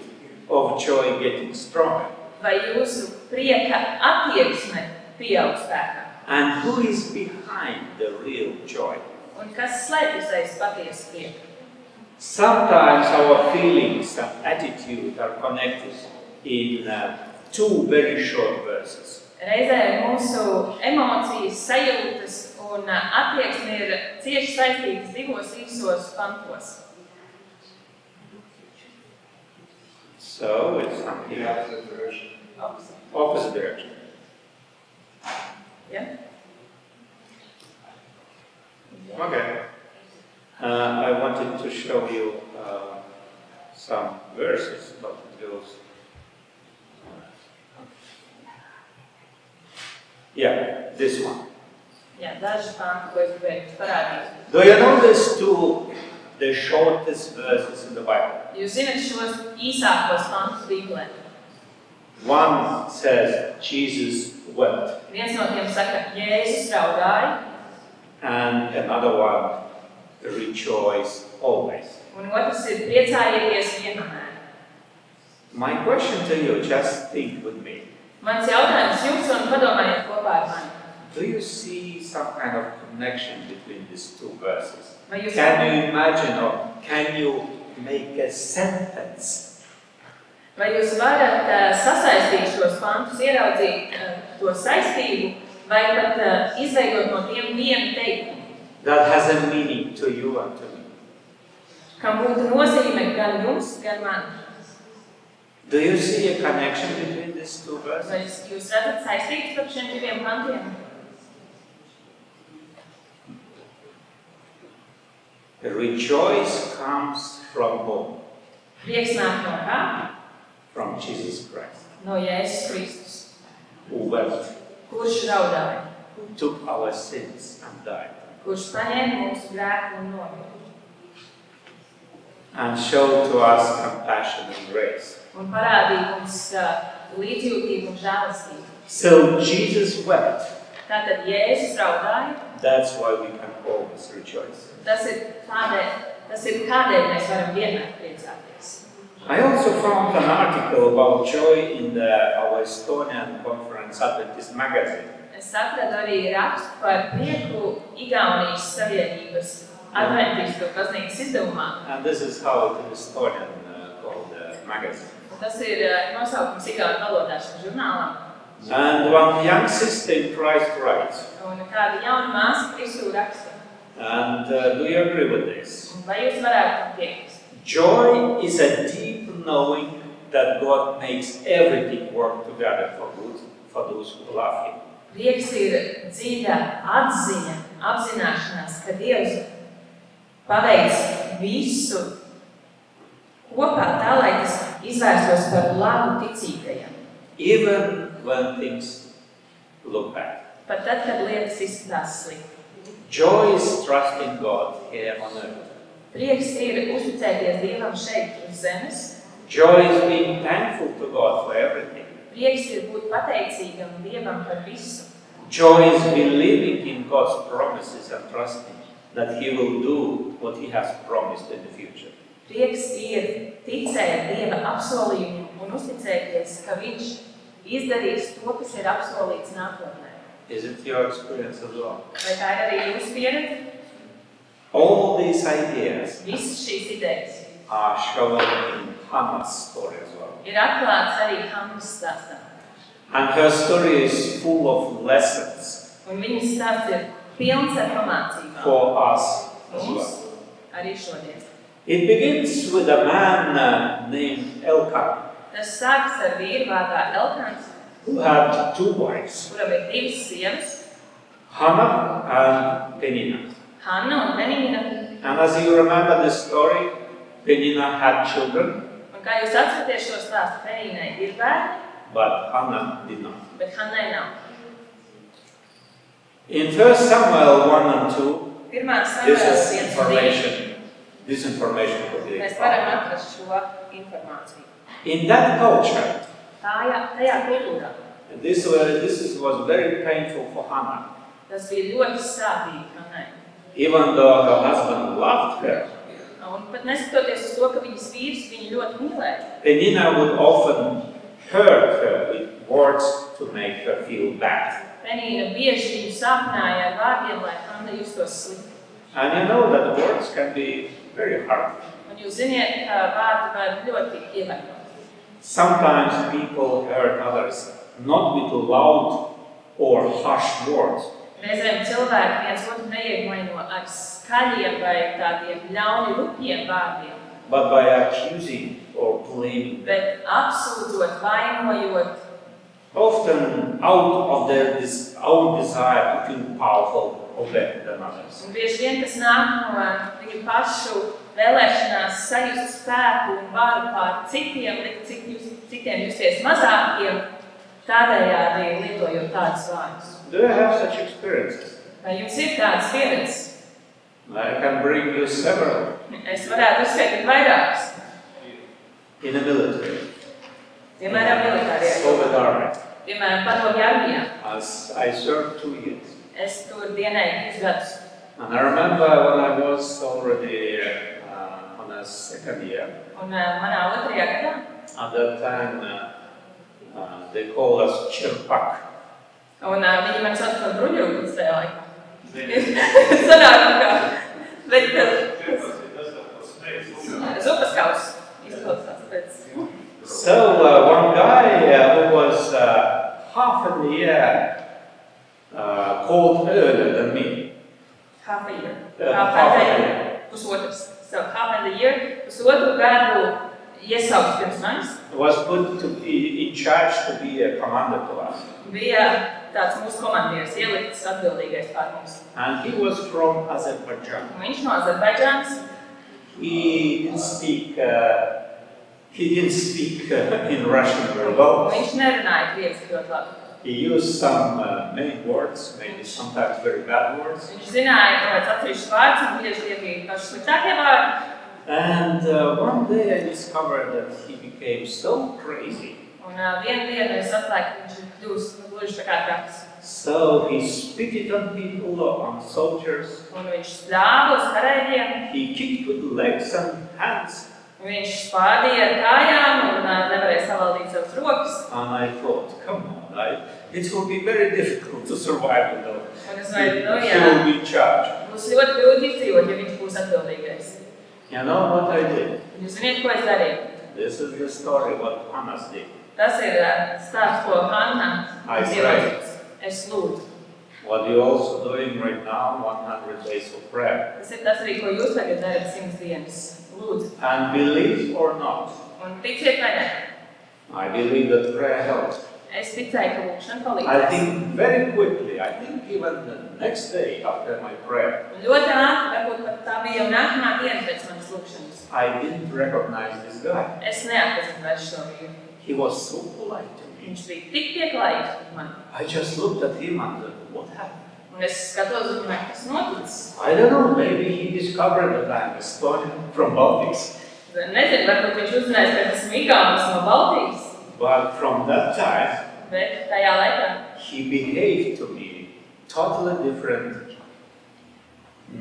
of joy getting stronger? Vai jūsu prieka attieksme pieaug spēkā? And who is behind the real joy? Un kas slēpjas aiz patiesa prieka? Sometimes our feelings and attitude are connected in two very short verses. Reizē mūsu emocijas, sajūtas un attieksme ir cieši saistītas divos īsos pantos. So it's something opposite direction. Ja? Okay. I wanted to show you some verses, but it goes. Yeah, this one. Jā, daži panti, ko es gribēju parādīt. Do you know these two, the shortest verses in the Bible? Jūs zināt šos īsākos pantus Bībelē. One says Jesus wept, Viens no tiem saka, Jēzus raudāja, and another one, rejoice always. un otrs ir priecājieties vienmēr. My question to you, just think with me. Mans jautājums jums un padomājiet kopā ar mani. Do you see some kind of connection between these two verses? Vai jūs, Can you imagine or can you make a sentence? vai jūs varat sasaistīt šos pantus, ieraudzīt to saistību, vai pat izveidot no tiem vienu teikumu, That has a meaning to you and to me. kam būtu nozīme gan jums, gan man? Do you see a connection between these two verses? Vai jūs redzat saistības ar šiem diviem pantiem? Rejoice comes from whom? Prieks nāk no kā? From Jesus Christ, No Jēzus Kristus, who wept, kurš raudāja, who took our sins and died, kurš paņēma mūsu grēku un nomira, and showed to us compassion and grace. un parādīja mums līdzjūtību un žēlastību. So Jesus wept. Tātad Jēzus raudāja, That's why we can always rejoice. tas ir kādēļ mēs varam vienmēr priecāties. I also found an article about joy in our Estonian conference Adventist magazine. Es atradu arī rakstu par prieku Igaunijas Savienības adventistu baznīcas izdevumā. And this is how it is Estonian called magazine. Un tas ir nosaukums Igaunu valodā šim žurnālam. And one young sister in Christ writes, Un kāda jauna māsa Kristū raksta. and do you agree with this? Un vai jūs varētu tam piekrist? Joy is a deep knowing that God makes everything work together for good for those who love Him. Prieks ir dziļa atziņa, apzināšanās, ka Dievs paveic visu kopā tā, lai tas izvērstos par labu ticīgajam. Even when things look bad. Pat tad, kad lietas izskatās slikti. Joy is trusting God here on earth. Prieks ir uzticēties Dievam šeit uz zemes. Joy is being thankful to God for everything. Prieks ir būt pateicīgam Dievam par visu. Joy is believing in God's promises and trusting that He will do what He has promised in the future. Prieks ir ticēt Dieva apsolījumiem un uzticēties, ka Viņš izdarīs to, kas ir apsolīts nākotnē. Is it your experience as well? Vai tā ir arī jūsu pieredze? All these ideas Visas šīs idejas are shown in Hannah's story as well. ir atklātas arī Hannas stāstā. And her story is full of lessons Un viņas stāsts ir pilns ar pamācībām. for us as Mums well. arī šodien. It begins with a man named Elkanah, Tas sākas ar vīru vārdā Elkans, who had two wives, kuram ir divas sievas, Hannah and Peninnah. Hanna un Penina. And as you remember the story, Peninnah had children, Un kā jūs atceraties šo stāstu, Peninai ir bērni, but Hannah did not. bet Hannai nav. In 1 Samuel 1 and 2, Pirmā This Samuela is 1:2. information. This information could be. Mēs varam atrast šo informāciju. In that culture, Tajā kultūrā this was very painful for Hannah. tas bija ļoti sāpīgi Hannai. Even though her husband loved her, Un pat neskatoties uz to, ka viņas vīrs viņu ļoti mīlēja, Penina would often hurt her with words to make her feel bad. Penīna bieži viņu sāpināja ar vārdiem, lai Hanna justos slikti. And you know that words can be very hard. Un jūs ziniet, ka vārdi var ļoti ievainot. Sometimes people hurt others not with loud or harsh words, Reizēm cilvēki viens otru neievaino ar skaļiem vai tādiem ļauni rupjiem vārdiem, but by accusing or blaming them, bet apsūdzot, vainojot, often out of their own desire to feel powerful or better than others. un bieži vien tas nāk no viņu pašu vēlēšanās sajust spēku un varu pār citiem, likt citiem justies mazākiem, tādējādi lietojot tādus vārdus. Do you have such experiences? Vai jums ir tādas pieredzes? I can bring you several Es varētu uzskaitīt vairākas. in the military. Piemēram, militārijā. Soviet Army. Piemēram, padomju armijā. As I served 2 years. Es tur dienēju 2 gadus. And I remember when I was already on a second year, Un manā otrajā gadā, at that time they called us Cherpak. un viņi man sauc par bruņurguns tajā laikā. Sanāk, ka zupas kaus izklausās pēc. So one guy who was half a year called earlier than me. Half a year. Half a year. Pusotrs. So half a year, pusotru gadu iesaukts pirms manis. Was put to be in charge to be a commander to us. Bija tāds mūsu komandieris, ielikts atbildīgais pār mums. And he was from Azerbaijan. Un viņš no Azerbaidžānas. He didn't speak in Russian very well. Viņš nerunāja krieviski ļoti labi. He used some many words, maybe sometimes very bad words. Viņš zināja kāds atsevišķs vārds, un bieži tie bija paši sliktākie vārdi. And one day I discovered that he became so crazy. Un vienu dienu es atklāju, ka viņš ir kļūst gluži tā kā traks. So he spit on people, on soldiers. Un viņš sļāva uz kareiviem, He kicked with legs and hands. viņš spādīja ar kājām un nevarēja savaldīt savas rokas. And I thought, come on, it will be very difficult to survive with them. Un es He vajag, will be in charge. būs ļoti grūti izdzīvot, ja viņš būs atbildīgais. You know what I did? Jūs ziniet, ko es darīju? This is the story what Hannah did. Tas ir stāsts, ko Hanna I es lūdzu. What you're also doing right now, 100 days of prayer. Tas ir tas arī, ko jūs tagad darat 100 dienas. Lūdzu. And believe or not, Un ticiet vai ne? I believe that prayer helps. Es ticēju, ka lūkšana I palīdzēs. think very quickly, I think even the next day after my prayer, Un ļoti ātri, varbūt pat tā bija jau nākamā diena pēc manas lūkšanas. I didn't recognize this guy. Es neatpazinu vairs šo vīru. He was so polite to me. Viņš bija tik pieklājīgs pret mani. I just looked at him and what happened? Un es skatos uz viņu, kas noticis. I don't know, maybe he discovered that I'm Estonian from Baltics. Nezinu, varbūt viņš uzzinājis, ka esmu Igaunis no Baltijas. But from that time, Bet tajā laikā he behaved to me totally different,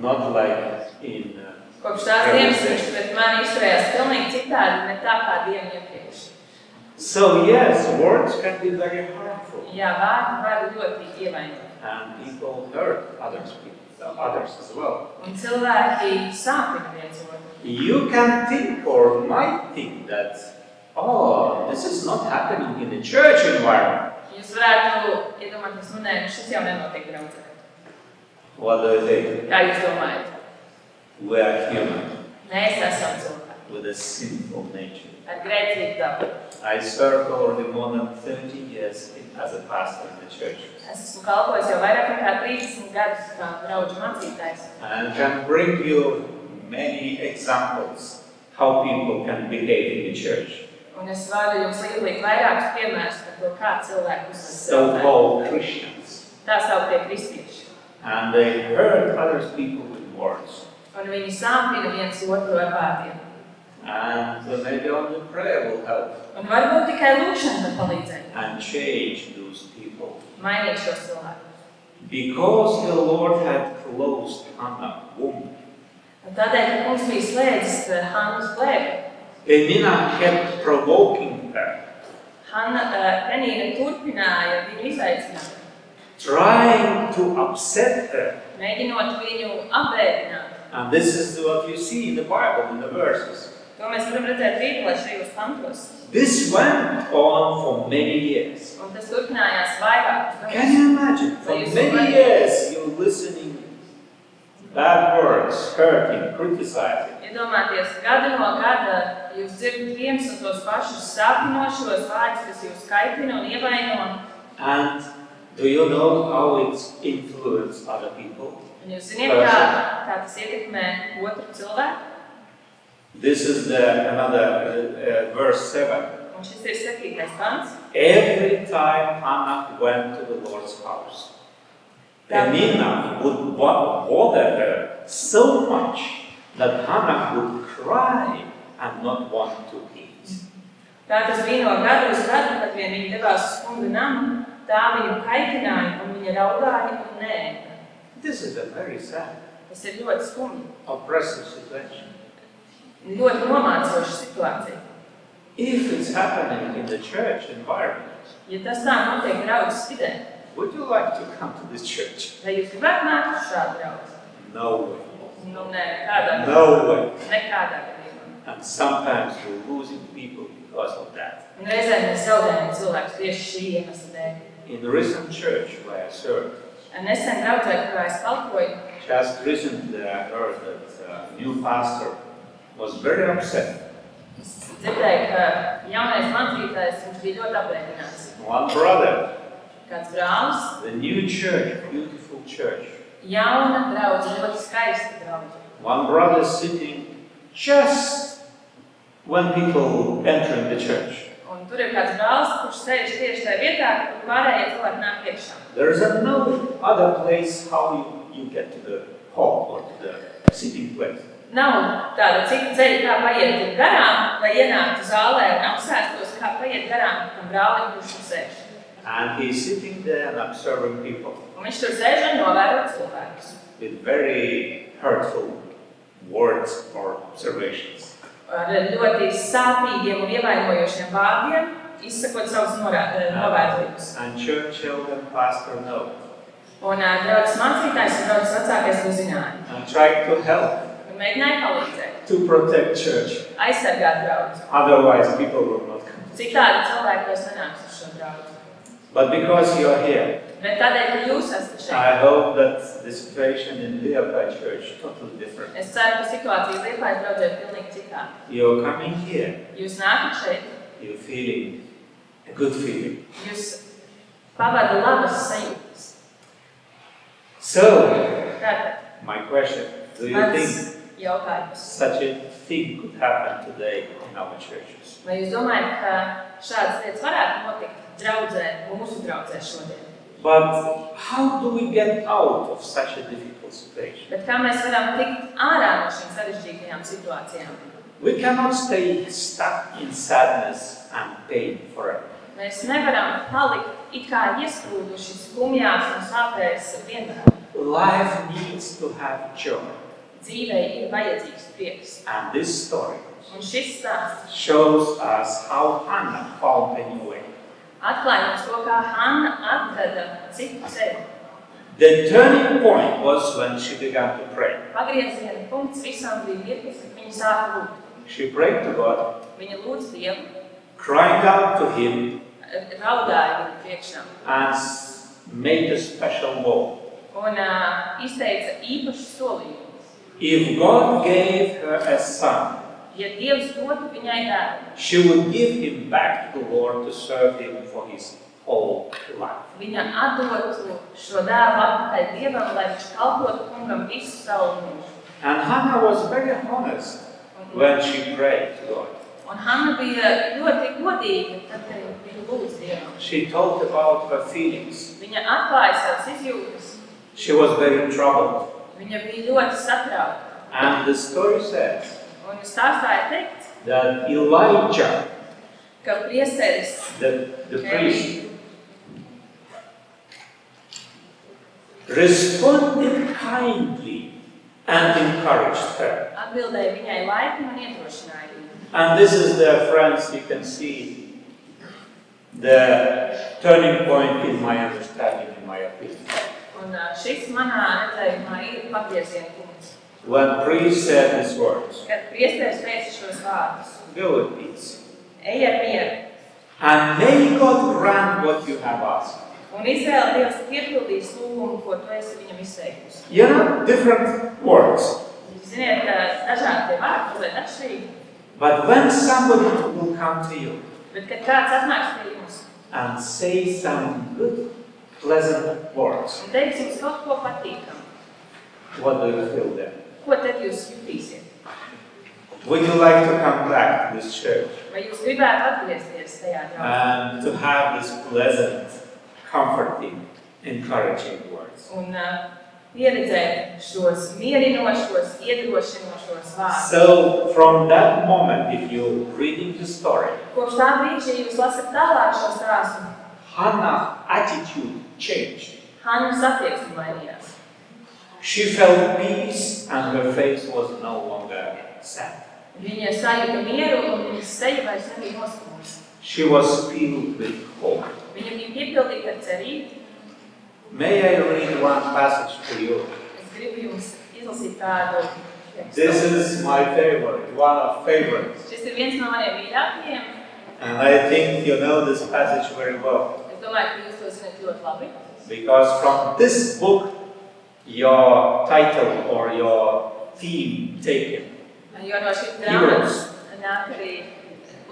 not like in kopš tās dienas viņš pret mani izturējās pilnīgi citādi, ne tā kā dienu iepriekš. So yes, words can be very harmful. Jā, vārdi var ļoti ievainot. And people hurt others as well. Un cilvēki sāpina viens otru. You can think or might think that, oh, this is not happening in the church environment. Jūs varētu iedomāties, nē, šis jau nenotiek draudzē. What do you think? Kā jūs domājat? We are human Mēs esam cilvēki with a sinful nature. ar grēcīgu dabu. I served already more than 30 years as a pastor in the church. Es esmu kalpojis jau vairāk nekā 30 gadus kā draudžu mācītājs. And can bring you many examples how people can behave in the church. Un es varu jums likt vairākus piemērus par to, kā cilvēki uzvedas So-called Christians. Tā sauktie kristieši. And they hurt other people with words. Un viņi sāpina viens otru ar vārdiem. And maybe only prayer will help Un varbūt tikai lūkšana var palīdzēt and change those people. mainīt šos cilvēkus. Because the Lord had closed Hannah's womb, Un tādēļ, ka kungs bija slēdzis Hannas plēvi, Penina kept provoking her, Penīna turpināja viņu izaicināt, trying to upset her. mēģinot viņu apbēdināt. And this is what you see in the Bible, in the verses. To mēs varam redzēt Bībelē šajos pantos. This went on for many years. Un tas turpinājās vairākus gadus. Can you imagine? For many years you're listening bad words, hurting, criticizing. Iedomājieties, gadu no gada jūs dzirdat viens un tos pašus sāpinošos vārdus, kas jūs kaitina un ievaino. And do you know how it influences other people? Un jūs ziniet, kā tas ietekmē otru cilvēku? This is another verse 7. Un šis ir 7. pants. Every time Hannah went to the Lord's house, Penina would bother her so much that Hannah would cry and not want to eat. Tā tas bija no gada uz gadu, kad vien viņa devās uz kunga namu, tā viņu kaitināja un viņa raudāja un neēda. This is a very sad, Tas ir ļoti skumji, oppressive situation. ļoti nomācoša situācija. If it's happening in the church environment, Ja tas tā notiek draudzes vidē, would you like to come to this church? vai jūs gribētu nākt uz šādu draudzi? No way. Nu, nē, nekādā No way. Nekādā gadījumā. And sometimes we're losing people because of that. Un reizēm mēs zaudējam cilvēkus tieši šī iemesla dēļ. In the recent church where I served, Nesen draudzē, kurā es kalpoju, just recently I heard that a new pastor was very upset. es dzirdēju, ka jaunais mācītājs viņš bija ļoti apbēdināts. One brother, Kāds brālis, the new church, beautiful church. jauna draudze, ļoti skaista draudze. One brother sitting just when people enter the church. Un tur ir kāds brālis, kurš sēž tieši tajā vietā, kur pārējie cilvēki nāk iekšā. There is no other place how you get to the hall or to the sitting place. Nav tāda cita ceļa, kā paiet garām, lai ienāktu zālē un apsēstos, kā paiet garām tam brālim, kurš tur sēž. And he's sitting there and observing people Un viņš tur sēž un novēro cilvēkus. with very hurtful words or observations. Ar ļoti sāpīgiem un ievainojošiem vārdiem, izsakot savus novērojumus. And church elder pastor know. Un draudzes mācītājs un draudzes vecākais to zināja. And trying to help Un mēģināja palīdzēt, to protect church. aizsargāt draudzi. Otherwise people will not come. Citādi cilvēki vairs nenāks uz šo draudzi. But because you are here, Bet tādēļ, ka jūs esat šeit, I hope that the situation in Liepāja church is totally different. es ceru, ka situācija Liepājas draudzē ir pilnīgi citāda. You're coming here, Jūs nākat šeit, you're feeling a good feeling. jūs pavada labas sajūtas. So, Tātad, my question, do you mans think jautājums. such a thing could happen today in our churches? Vai jūs domājat, ka šādas lietas varētu notikt draudzē, mūsu draudzē šodien? But how do we get out of such a difficult situation? Bet kā mēs varam tikt ārā no šīm sarežģītajām situācijām? We cannot stay stuck in sadness and pain forever. Mēs nevaram palikt it kā iesprūduši skumjās un sāpēs vienmēr. Life needs to have joy. Dzīvei ir vajadzīgs prieks. And this story Un šis stāsts shows us how Hannah found a new way. atklāja mums to, kā Hanna atrada citu ceļu. The turning point was when she began to pray. Pagrieziena punkts visam bija mirklis, kad viņa sāka lūgt. She prayed to God, Viņa lūdz Dievu, crying out to Him, raudāja viņu priekšā and made a special vow. un izteica īpašu solījumu. If God gave her a son, Ja Dievs dotu viņai dēlu, she would give him back to the Lord to serve Him for his whole life. viņa atdotu šo dēlu atpakaļ Dievam, lai viņš kalpotu kungam visu savu mūžu. And Hannah was very honest when she prayed to God. Un Hanna bija ļoti godīga, tad, kad viņa lūdz Dievam. She talked about her feelings. Viņa atklāja savas izjūtas. She was very troubled. Viņa bija ļoti satraukta. And the story says Un stāstā ir teikts, that Elijah, ka priesteris the priest, responded kindly and encouraged her. atbildēja viņai laipni un iedrošināja viņu. And this is the, friends, you can see the turning point in my understanding, in my opinion. Un šis manā redzējumā ir pagrieziena punkts. When priest said these words, Kad priesteris teica šos vārdus, go in peace. ej ar mieru. And may God grant what you have asked. Un Izraēla Dievs piepildīs lūgumu, ko tu esi viņam izteikusi. You know, different words. Ziniet, dažādi tie vārdi, bet atšķirīgi. But when somebody will come to you Bet, kad kāds atnāks pie jums and say some good, pleasant words, un teiks jums kaut ko patīkamu, what do you feel then? ko tad jūs jutīsiet? Would you like to come back to this church Vai jūs gribētu atgriezties tajā draugā and to have this pleasant, comforting, encouraging words? un pieredzēt šos mierinošos, iedrošinošos vārdus? So, from that moment, if you're reading the story, Kopš tā brīža, ja jūs lasat tālāk šo stāstu, Hannah's attitude changed. Hannas attieksme mainījās. She felt peace and her face was no longer sad. Viņa sajūta mieru un viņas seja vairs nebija noskumusi. She was filled with hope. Viņa bija piepildīta ar cerību. May I read one passage to you? Es gribu jums izlasīt tādu This tekstu. is my favorite, one of favorites. Šis ir viens no maniem mīļākajiem. And I think you know this passage very well. Es domāju, ka jūs to zināt ļoti labi. Because from this book, your title or your theme taken. Jo no šīs grāmatas nāk arī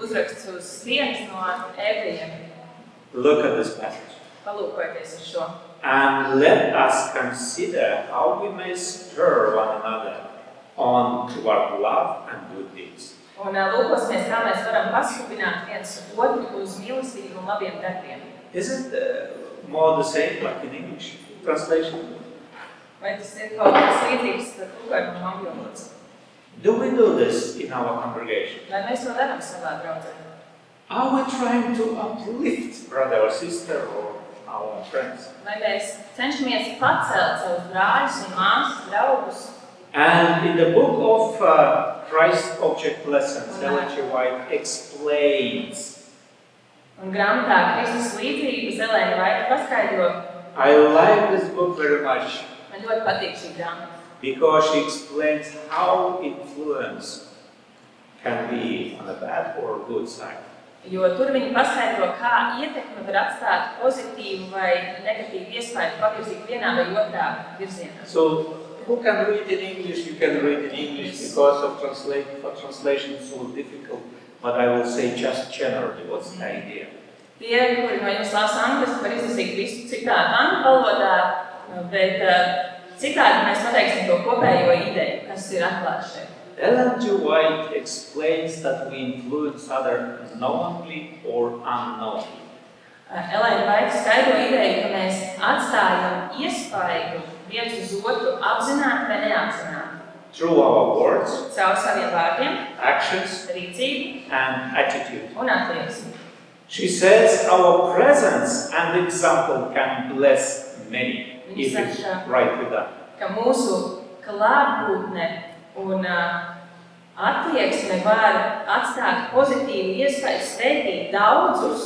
uzraksts uz sienas no ebrejiem. Look at this passage. Palūkojieties uz šo. And let us consider how we may spur one another on toward love and good deeds. Un lūkosimies, kā mēs varam paskubināt viens otru uz mīlestību un labiem darbiem. Isn't more the same like in English translation? Vai tas ir kaut kas līdzīgs ar tulkojumu un angļu valodas? Do we do this in our congregation? Vai mēs to darām savā draudzē? Are we trying to uplift brother or sister or our friends? Vai mēs cenšamies pacelt savus brāļus un māsas, draugus? And in the book of Christ Object Lessons, Ellen G. White explains. Un grāmatā Kristus līdzības Elēna Vaita paskaidro. I like this book very much Man ļoti patīk šī grāmata. because she explains how influence can be on a bad or good side. Jo tur viņi paskaidro, kā ietekme var atstāt pozitīvu vai negatīvu iespēju pavirzīt vienā vai otrā virzienā. So, who can read in English? You can read in English because of translation is so difficult. But I will say just generally, what's the idea? Tie, kuri no jums lasa angliski, var izlasīt visu citādi angļu valodā, bet citādi mēs pateiksim to kopējo ideju, kas ir atklāts šeit. Ellen G. White explains that we influence others knowingly or unknowingly. Elēna Vaita skaidro ideju, ka mēs atstājam iespaidu viens uz otru apzināti vai neapzināti. Through our words, Caur saviem vārdiem, actions, rīcību and attitude. un attieksmi. She says our presence and example can bless many if it's rightly done. Ka mūsu klātbūtne un attieksme var atstāt pozitīvu iespēju svētīt daudzus,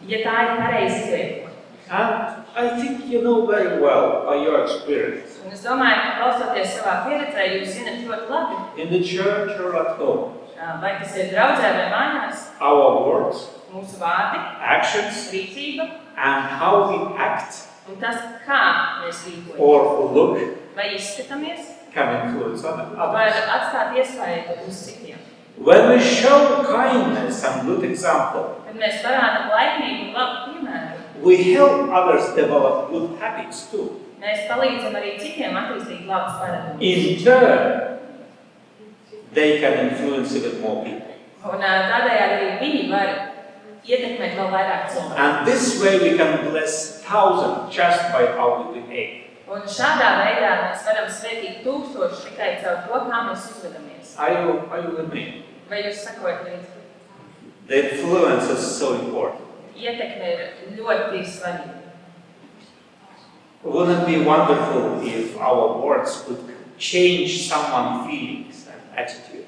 ja tā ir pareizi izveidota. And I think you know very well by your experience. Un es domāju, ka balstoties savā pieredzē, jūs zināt ļoti labi, In the church or at home, vai tas ir draudzē vai mājās, our words, mūsu vārdi, actions, rīcība and how we act un tas, kā mēs rīkojamies or look vai izskatāmies, can influence var others. atstāt iespēju uz citiem. When we show kindness and good example, Kad mēs parādām laipnību un labu piemēru, we help others develop good habits too. mēs palīdzam arī citiem attīstīt labus paradumus. In turn, they can influence even more people. Un tādējādi arī viņi var ietekmēt vēl vairāk cilvēku. And this way we can bless thousands just by how we behave. Un šādā veidā mēs varam svētīt tūkstošus tikai caur to, kā mēs uzvedamies. Are you with me? Vai jūs sakojat līdzi? The influence is so important. Ietekme ir ļoti svarīga. Wouldn't it be wonderful if our words could change someone's feelings and attitude?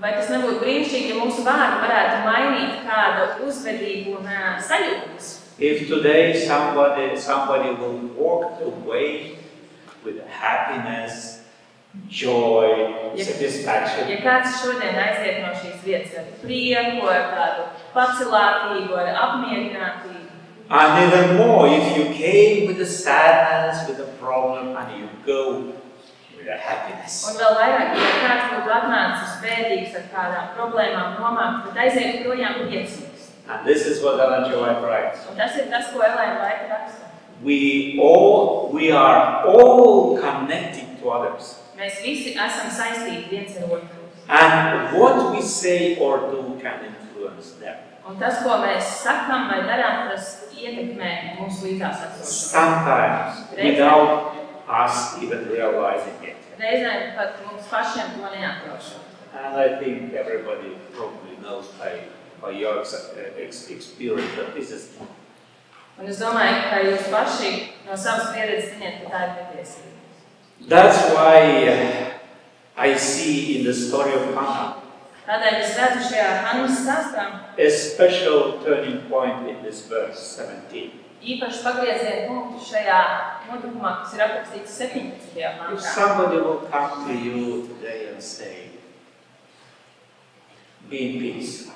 Vai tas nebūtu brīnišķīgi, ja mūsu vārdi varētu mainīt kādu uzvedību un sajūtas? If today somebody will walk away with happiness, joy, satisfaction. Ja kāds šodien aiziet no šīs vietas ar prieku, ar tādu pacelātību, ar apmierinātību. And even more, if you came with a sadness, with a problem, and you go with a happiness. Un vēl vairāk, ja kāds būtu atnācis bēdīgs ar kādām problēmām, nomākt, tad aiziet projām priecīgs. And this is what Ellen G. White writes. Un tas ir tas, ko Elēna Vaita raksta. We are all connected to others. Mēs visi esam saistīti viens ar otru. And what we say or do can influence them. Un tas, ko mēs sakam vai darām, tas ietekmē mūsu līdzās esošo. Sometimes without us even realizing it. Reizēm pat mums pašiem to neatjaušot. And I think everybody probably knows by your experience that this is true. Un es domāju, ka jūs paši no savas pieredzes ziniet, ka tā ir patiesība. That's why I see in the story of Hannah Tādēļ es redzu šajā Hannas stāstā a special turning point in this verse 17. īpaši pagrieziena punktu šajā notikumā, kas ir aprakstīts 17. If pantā. somebody will come to you today and say, be in peace,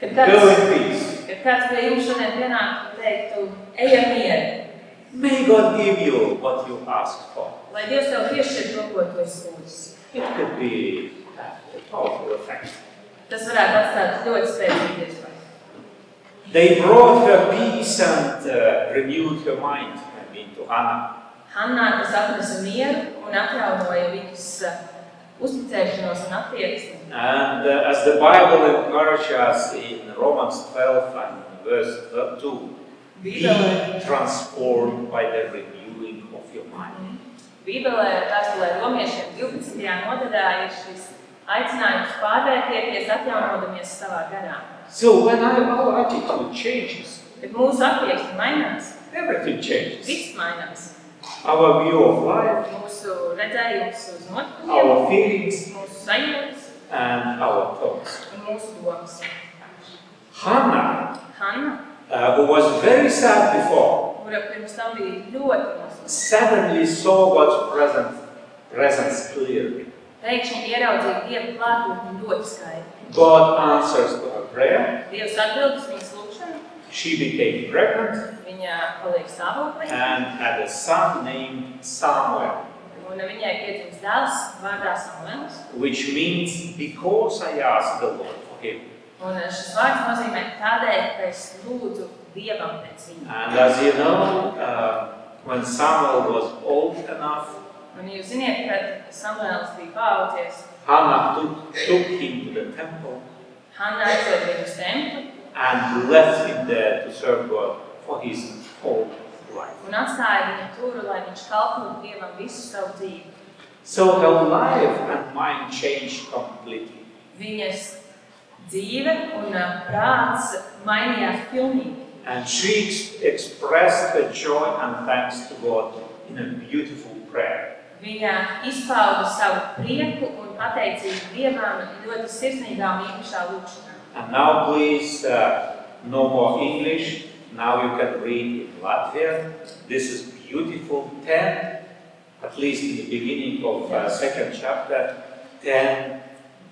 Kad go kāds, in peace, kad kāds pie jums šodien pienāktu un teiktu, ej ar mieru, may God give you what you asked for. lai Dievs tev piešķir to, ko tu esi lūdzis. It could be a powerful effect. Tas varētu atstāt ļoti spēcīgu iespēju. They brought her peace and renewed her mind, to Hannah. Hannā tas atnesa mieru un atjaunoja viņas uzticēšanos un attieksmi. And as the Bible encourages us in Romans 12 and verse 2, be transformed by the renewing of your mind. Bībelē, vēstulē Romiešiem 12. nodaļā ir šis aicinājums pārvērtieties, atjaunodamies savā garā. So when our attitude changes, Kad mūsu attieksme mainās, everything changes. viss mainās. Our view of life, Mūsu redzējums uz notikumiem, our feelings, mūsu sajūtas and our thoughts. un mūsu domas. Hannah, Hanna, who was very sad before, kura pirms tam bija ļoti nosūta, suddenly saw God's presence clearly. pēkšņi ieraudzīja Dievu klātbūtni ļoti skaidri. God answers to her prayer. Dievs atbild uz viņas lūgšanu, She became pregnant viņa paliek stāvoklī, and had a son named Samuel, un viņai piedzimst dēls vārdā Samuels. which means because I asked the Lord for him. Un šis vārds nozīmē tādēļ, ka es lūdzu Dievam pēc viņa. And as you know, when Samuel was old enough, Un jūs ziniet, kad Samuels bija paaudzies, Hannah took him to the temple Hanna aizved viņu uz templi and left him there to serve God for his whole life. un atstāja viņu tur, lai viņš kalpotu Dievam visu savu dzīvi. So her life and mind changed completely. Viņas dzīve un prāts mainījās pilnīgi. And she expressed her joy and thanks to God in a beautiful prayer. Viņa izpauda savu prieku un pateicību Dievam ļoti sirsnīgā un īpašā lūgšanā. And now please, no more English. Now you can read in Latvian. This is beautiful. 10, at least in the beginning of second chapter, 10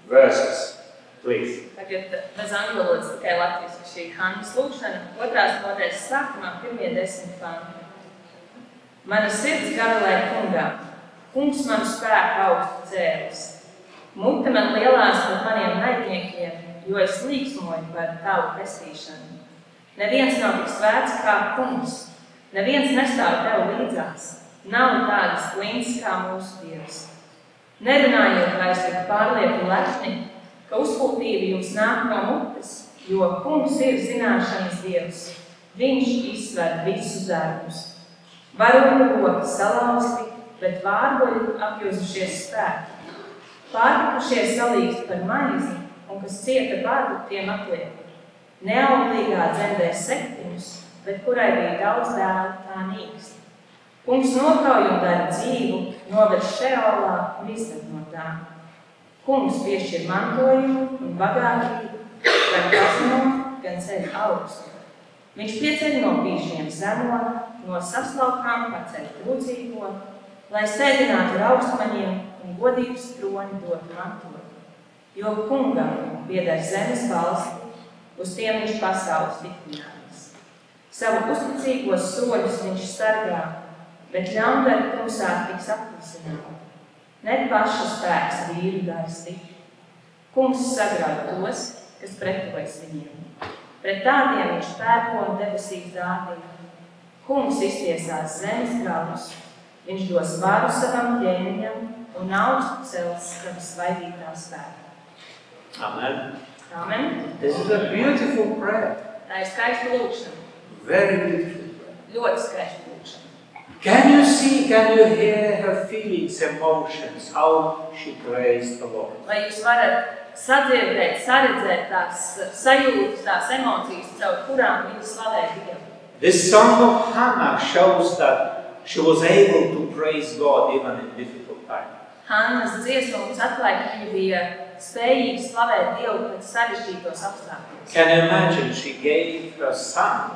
verses. Please. Tagad bez angļu valodas tikai latviešu šī Hannas lūgšana, 2. nodaļas sākumā, 1-10 panti. Mana sirds garalē kungā, kungs manu spēku augstu cēlis. Mute man lielās par maniem naidniekiem, jo es līksmoju par tavu pestīšanu. Neviens nav tik svēts kā kungs, neviens nestāv tev līdzās, nav tādas klints kā mūsu Dievs. Nerunājiet vairs tik pārlieku lepni, ka uzpūtība jums nāk no mutes, jo kungs ir zināšanas Dievs. Viņš izsver visus darbus. Varoņu rokas salauzti, bet vārgoļi apjūzušies spēki. Pārtikušie salīgst par maizi, un kas cieta badu, tiem atliek. Neauglīgā dzemdē septiņus, bet kurai bija daudz dēlu, tā nīkst. Kungs nokauj un dara dzīvu, noved šeolā un izved no tā. Kungs piešķir mantojumu un bagātību, gan kazno, gan ceļ augstu. Viņš pieceļ no pīšiem zemo, no saslaukām paceļ trūcīgo, lai sēdinātu ar augstmaņiem un godības troni dotu mantojumu. Jo kungam pieder zemes valsti, uz tiem viņš pasaules tikrinājums. Savu uzticīgos soļus viņš sargā, bet ļaundari tumsā tiks apklusināti. Ne paša spēks vīru dara stipri. Kungs sagrauj tos, kas pretojas viņiem. Pret tādiem viņš pērko un debesīs dāvina. Kungs iztiesās zemes galus, viņš dos varu savam ķēniņam un augstu cels savu svaidītā spēku. Amen. Amen. This is a beautiful prayer. Tā ir skaista lūkšana. Very beautiful prayer. Ļoti skaista lūkšana. Can you hear her feelings, emotions, how she praised the Lord? Vai jūs varat sadzirdēt, saredzēt tās sajūtas, tās emocijas, caur kurām viņa slavē Dievu? This song of Hannah shows that she was able to praise God even in difficult times. Hannas dziesma mums atklāja, ka viņa bija spējīga slavēt Dievu pēc sarežģītos apstākļos. Can you imagine she gave her son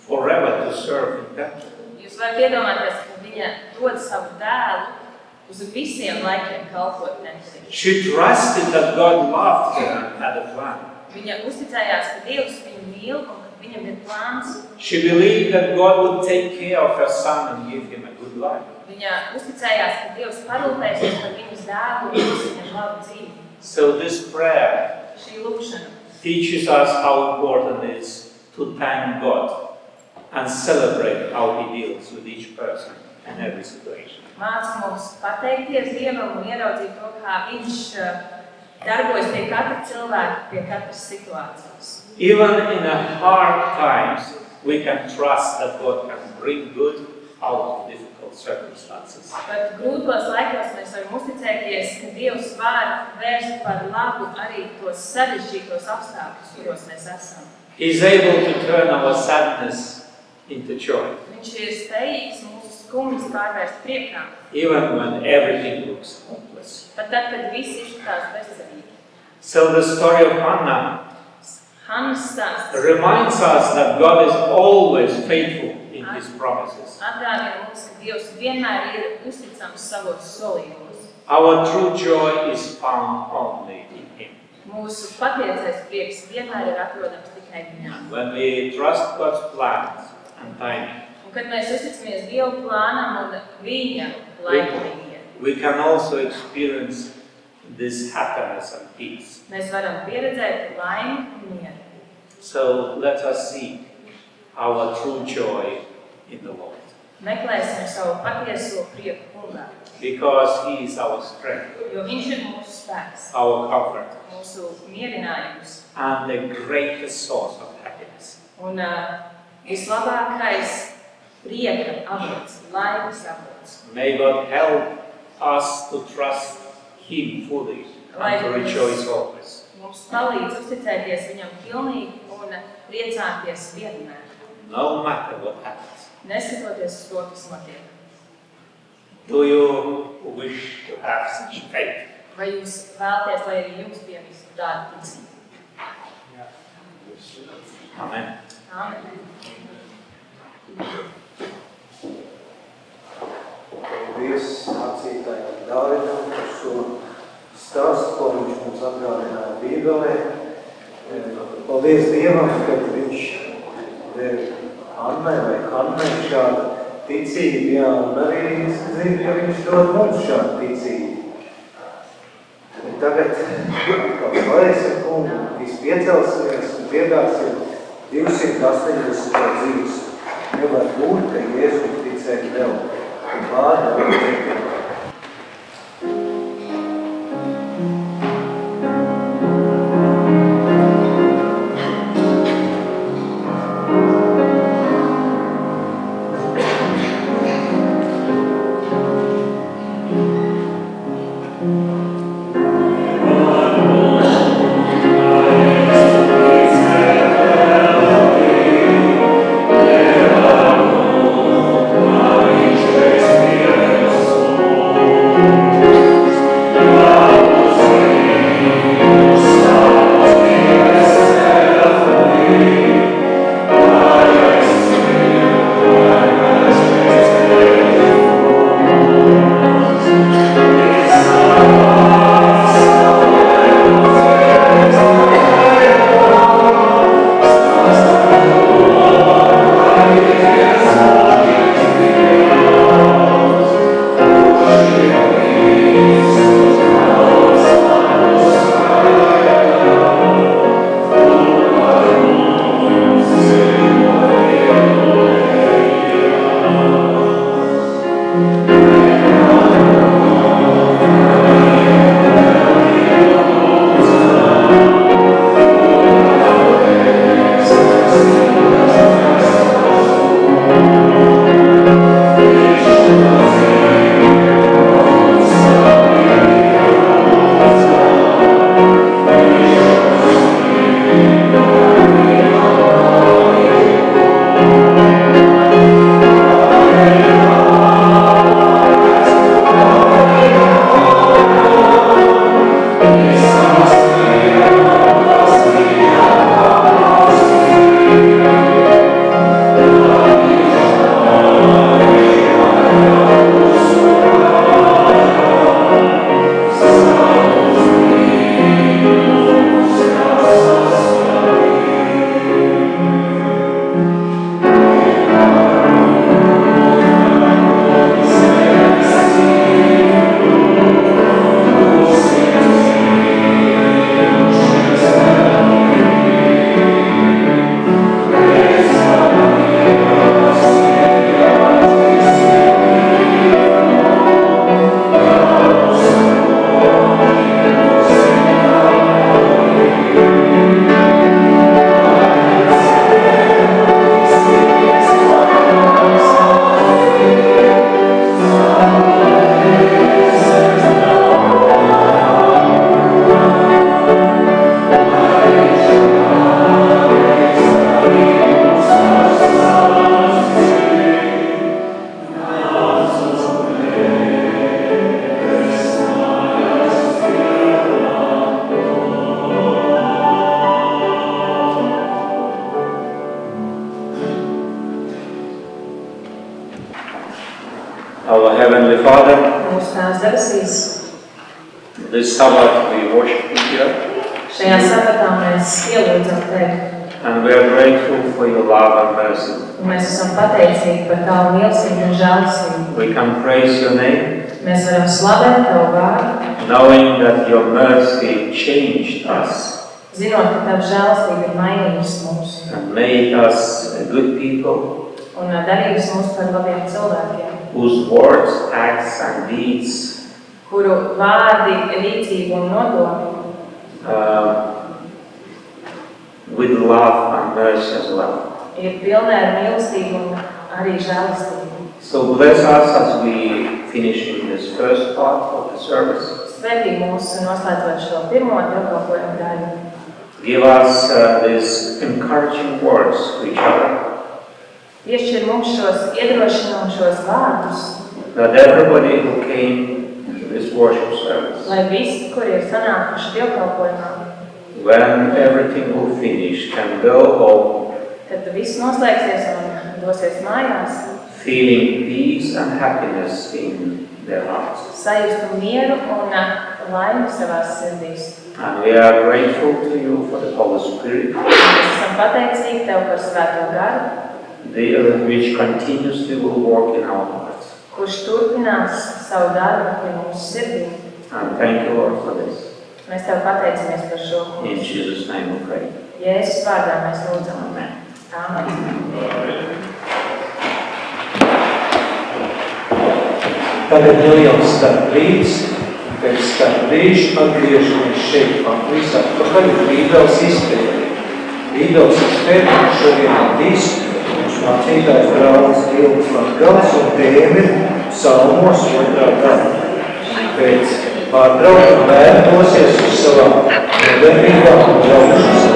forever to serve in temple? Jūs varat iedomāties, ka viņa dod savu dēlu uz visiem laikiem kalpot templī. She trusted that God loved her and had a plan. Viņa uzticējās, ka Dievs viņu mīl un ka viņam ir plāns. She believed that God would take care of her son and give him a good life. Viņa uzticējās, ka Dievs parūpēsies par viņas dēlu un dos viņam labu dzīvi. So this prayer Šī lūkšana teaches us how important it is to thank God and celebrate how He deals with each person in every situation. māca mums pateikties Dievam un ieraudzīt to, kā viņš darbojas pie katra cilvēka, pie katras situācijas. Even in a hard times, we can trust that God can bring good out of difficult circumstances. Pat grūtos laikos mēs varam uzticēties, ka Dievs var vērst par labu arī tos sarežģītos apstākļus, kuros mēs esam. He is able to turn our sadness into joy. Viņš ir spējīgs mūsu skumjas pārvērst priekā. Even when everything looks hopeless. Pat tad, kad viss izskatās bezcerīgi. So the story of Hannah Hannas stāsts reminds us that God is always faithful in His promises. atgādina mums, ka Dievs vienmēr ir uzticams savos solījumos. Our true joy is found only in Him. Mūsu patiesais prieks vienmēr ir atrodams tikai viņā. When we trust God's plans and timing, Un kad mēs uzticamies Dieva plānam un viņa laikmīgiem, we can also experience this happiness and peace. mēs varam pieredzēt laimi un mieru. So let us seek our true joy in the Lord. Meklēsim savu patieso prieku kungā, Because He is our strength, jo viņš ir mūsu spēks, our comfort, mūsu mierinājums and the greatest source of happiness. un vislabākais prieka avots, laimes avots. May God help us to trust Him fully and to rejoice always. Mums palīdz uzticēties viņam pilnīgi un priecāties vienmēr, No matter what happens. neskatoties uz to, kas notiek. Do you wish to have such faith? Vai jūs vēlaties, lai arī jums piemīst tādu ticību? Amen. Amen. Paldies mācītājam Dāvidam par šo stāstu, ko viņš mums atgādināja Bībelē. Paldies Dievam, ka viņš Annai vai Hannai šādu ticību, jā, un arī es zinu, ka viņš dod mums šādu ticību. Un tagad slēsim kungu, piecēlsimies un piedāsim 280 dzīves. Nevar būt, ka Jēzus ticēt vēl. Un vārdā ticēt. Father, mūsu Tēvs debesīs. this Sabbath we worship you here, Šajā sabatā mēs ielūdzam Tevi, and we are grateful for your love and mercy. un mēs esam pateicīgi par Tavu mīlestību un žēlastību. We can praise your name, Mēs varam slavēt Tavu vārdu, knowing that your mercy changed us zinot, ka Tava žēlastība ir mainījusi mūs and made us a good people un darījusi mūs par labiem cilvēkiem, whose words, acts, and deeds kuru vārdi, rīcību un nodomi with love and mercy as well. ir pilnē ar mīlestību un arī žēlastību. So bless us as we finish in this first part of the service. Svētī mūs noslēdzot šo pirmo dievkalpojumu daļu. Give us these encouraging words to each other, Piešķir mums šos iedrošinošos vārdus, that everybody who came to this worship service, lai visi, kuri ir sanākuši dievkalpojumā, when everything will finish, can go home kad viss noslēgsies un dosies mājās, feeling peace and happiness in their hearts. sajustu mieru un laimi savās sirdīs. And we are grateful to you for the Holy Spirit, Mēs esam pateicīgi Tev par svēto garu, which continuously will work in our hearts. kurš turpinās savu darbu pie mūsu sirdīm. And thank you, Lord, for this. Mēs Tev pateicamies par šo. In Jesus' name we pray. Jēzus vārdā mēs lūdzam. Amen. Amen. Tagad neliels starpbrīdis, pēc starpbrīža atgriežamies šeit Latvijas atpakaļ Bībeles izpēti. Bībeles izpēti šodien atīs mums mācītājs brālis Ilgs Latgals un tēma ir Psalmos 2. daļa. Pēc pārtraukuma bērni dosies uz savām modernīgām un draudzes.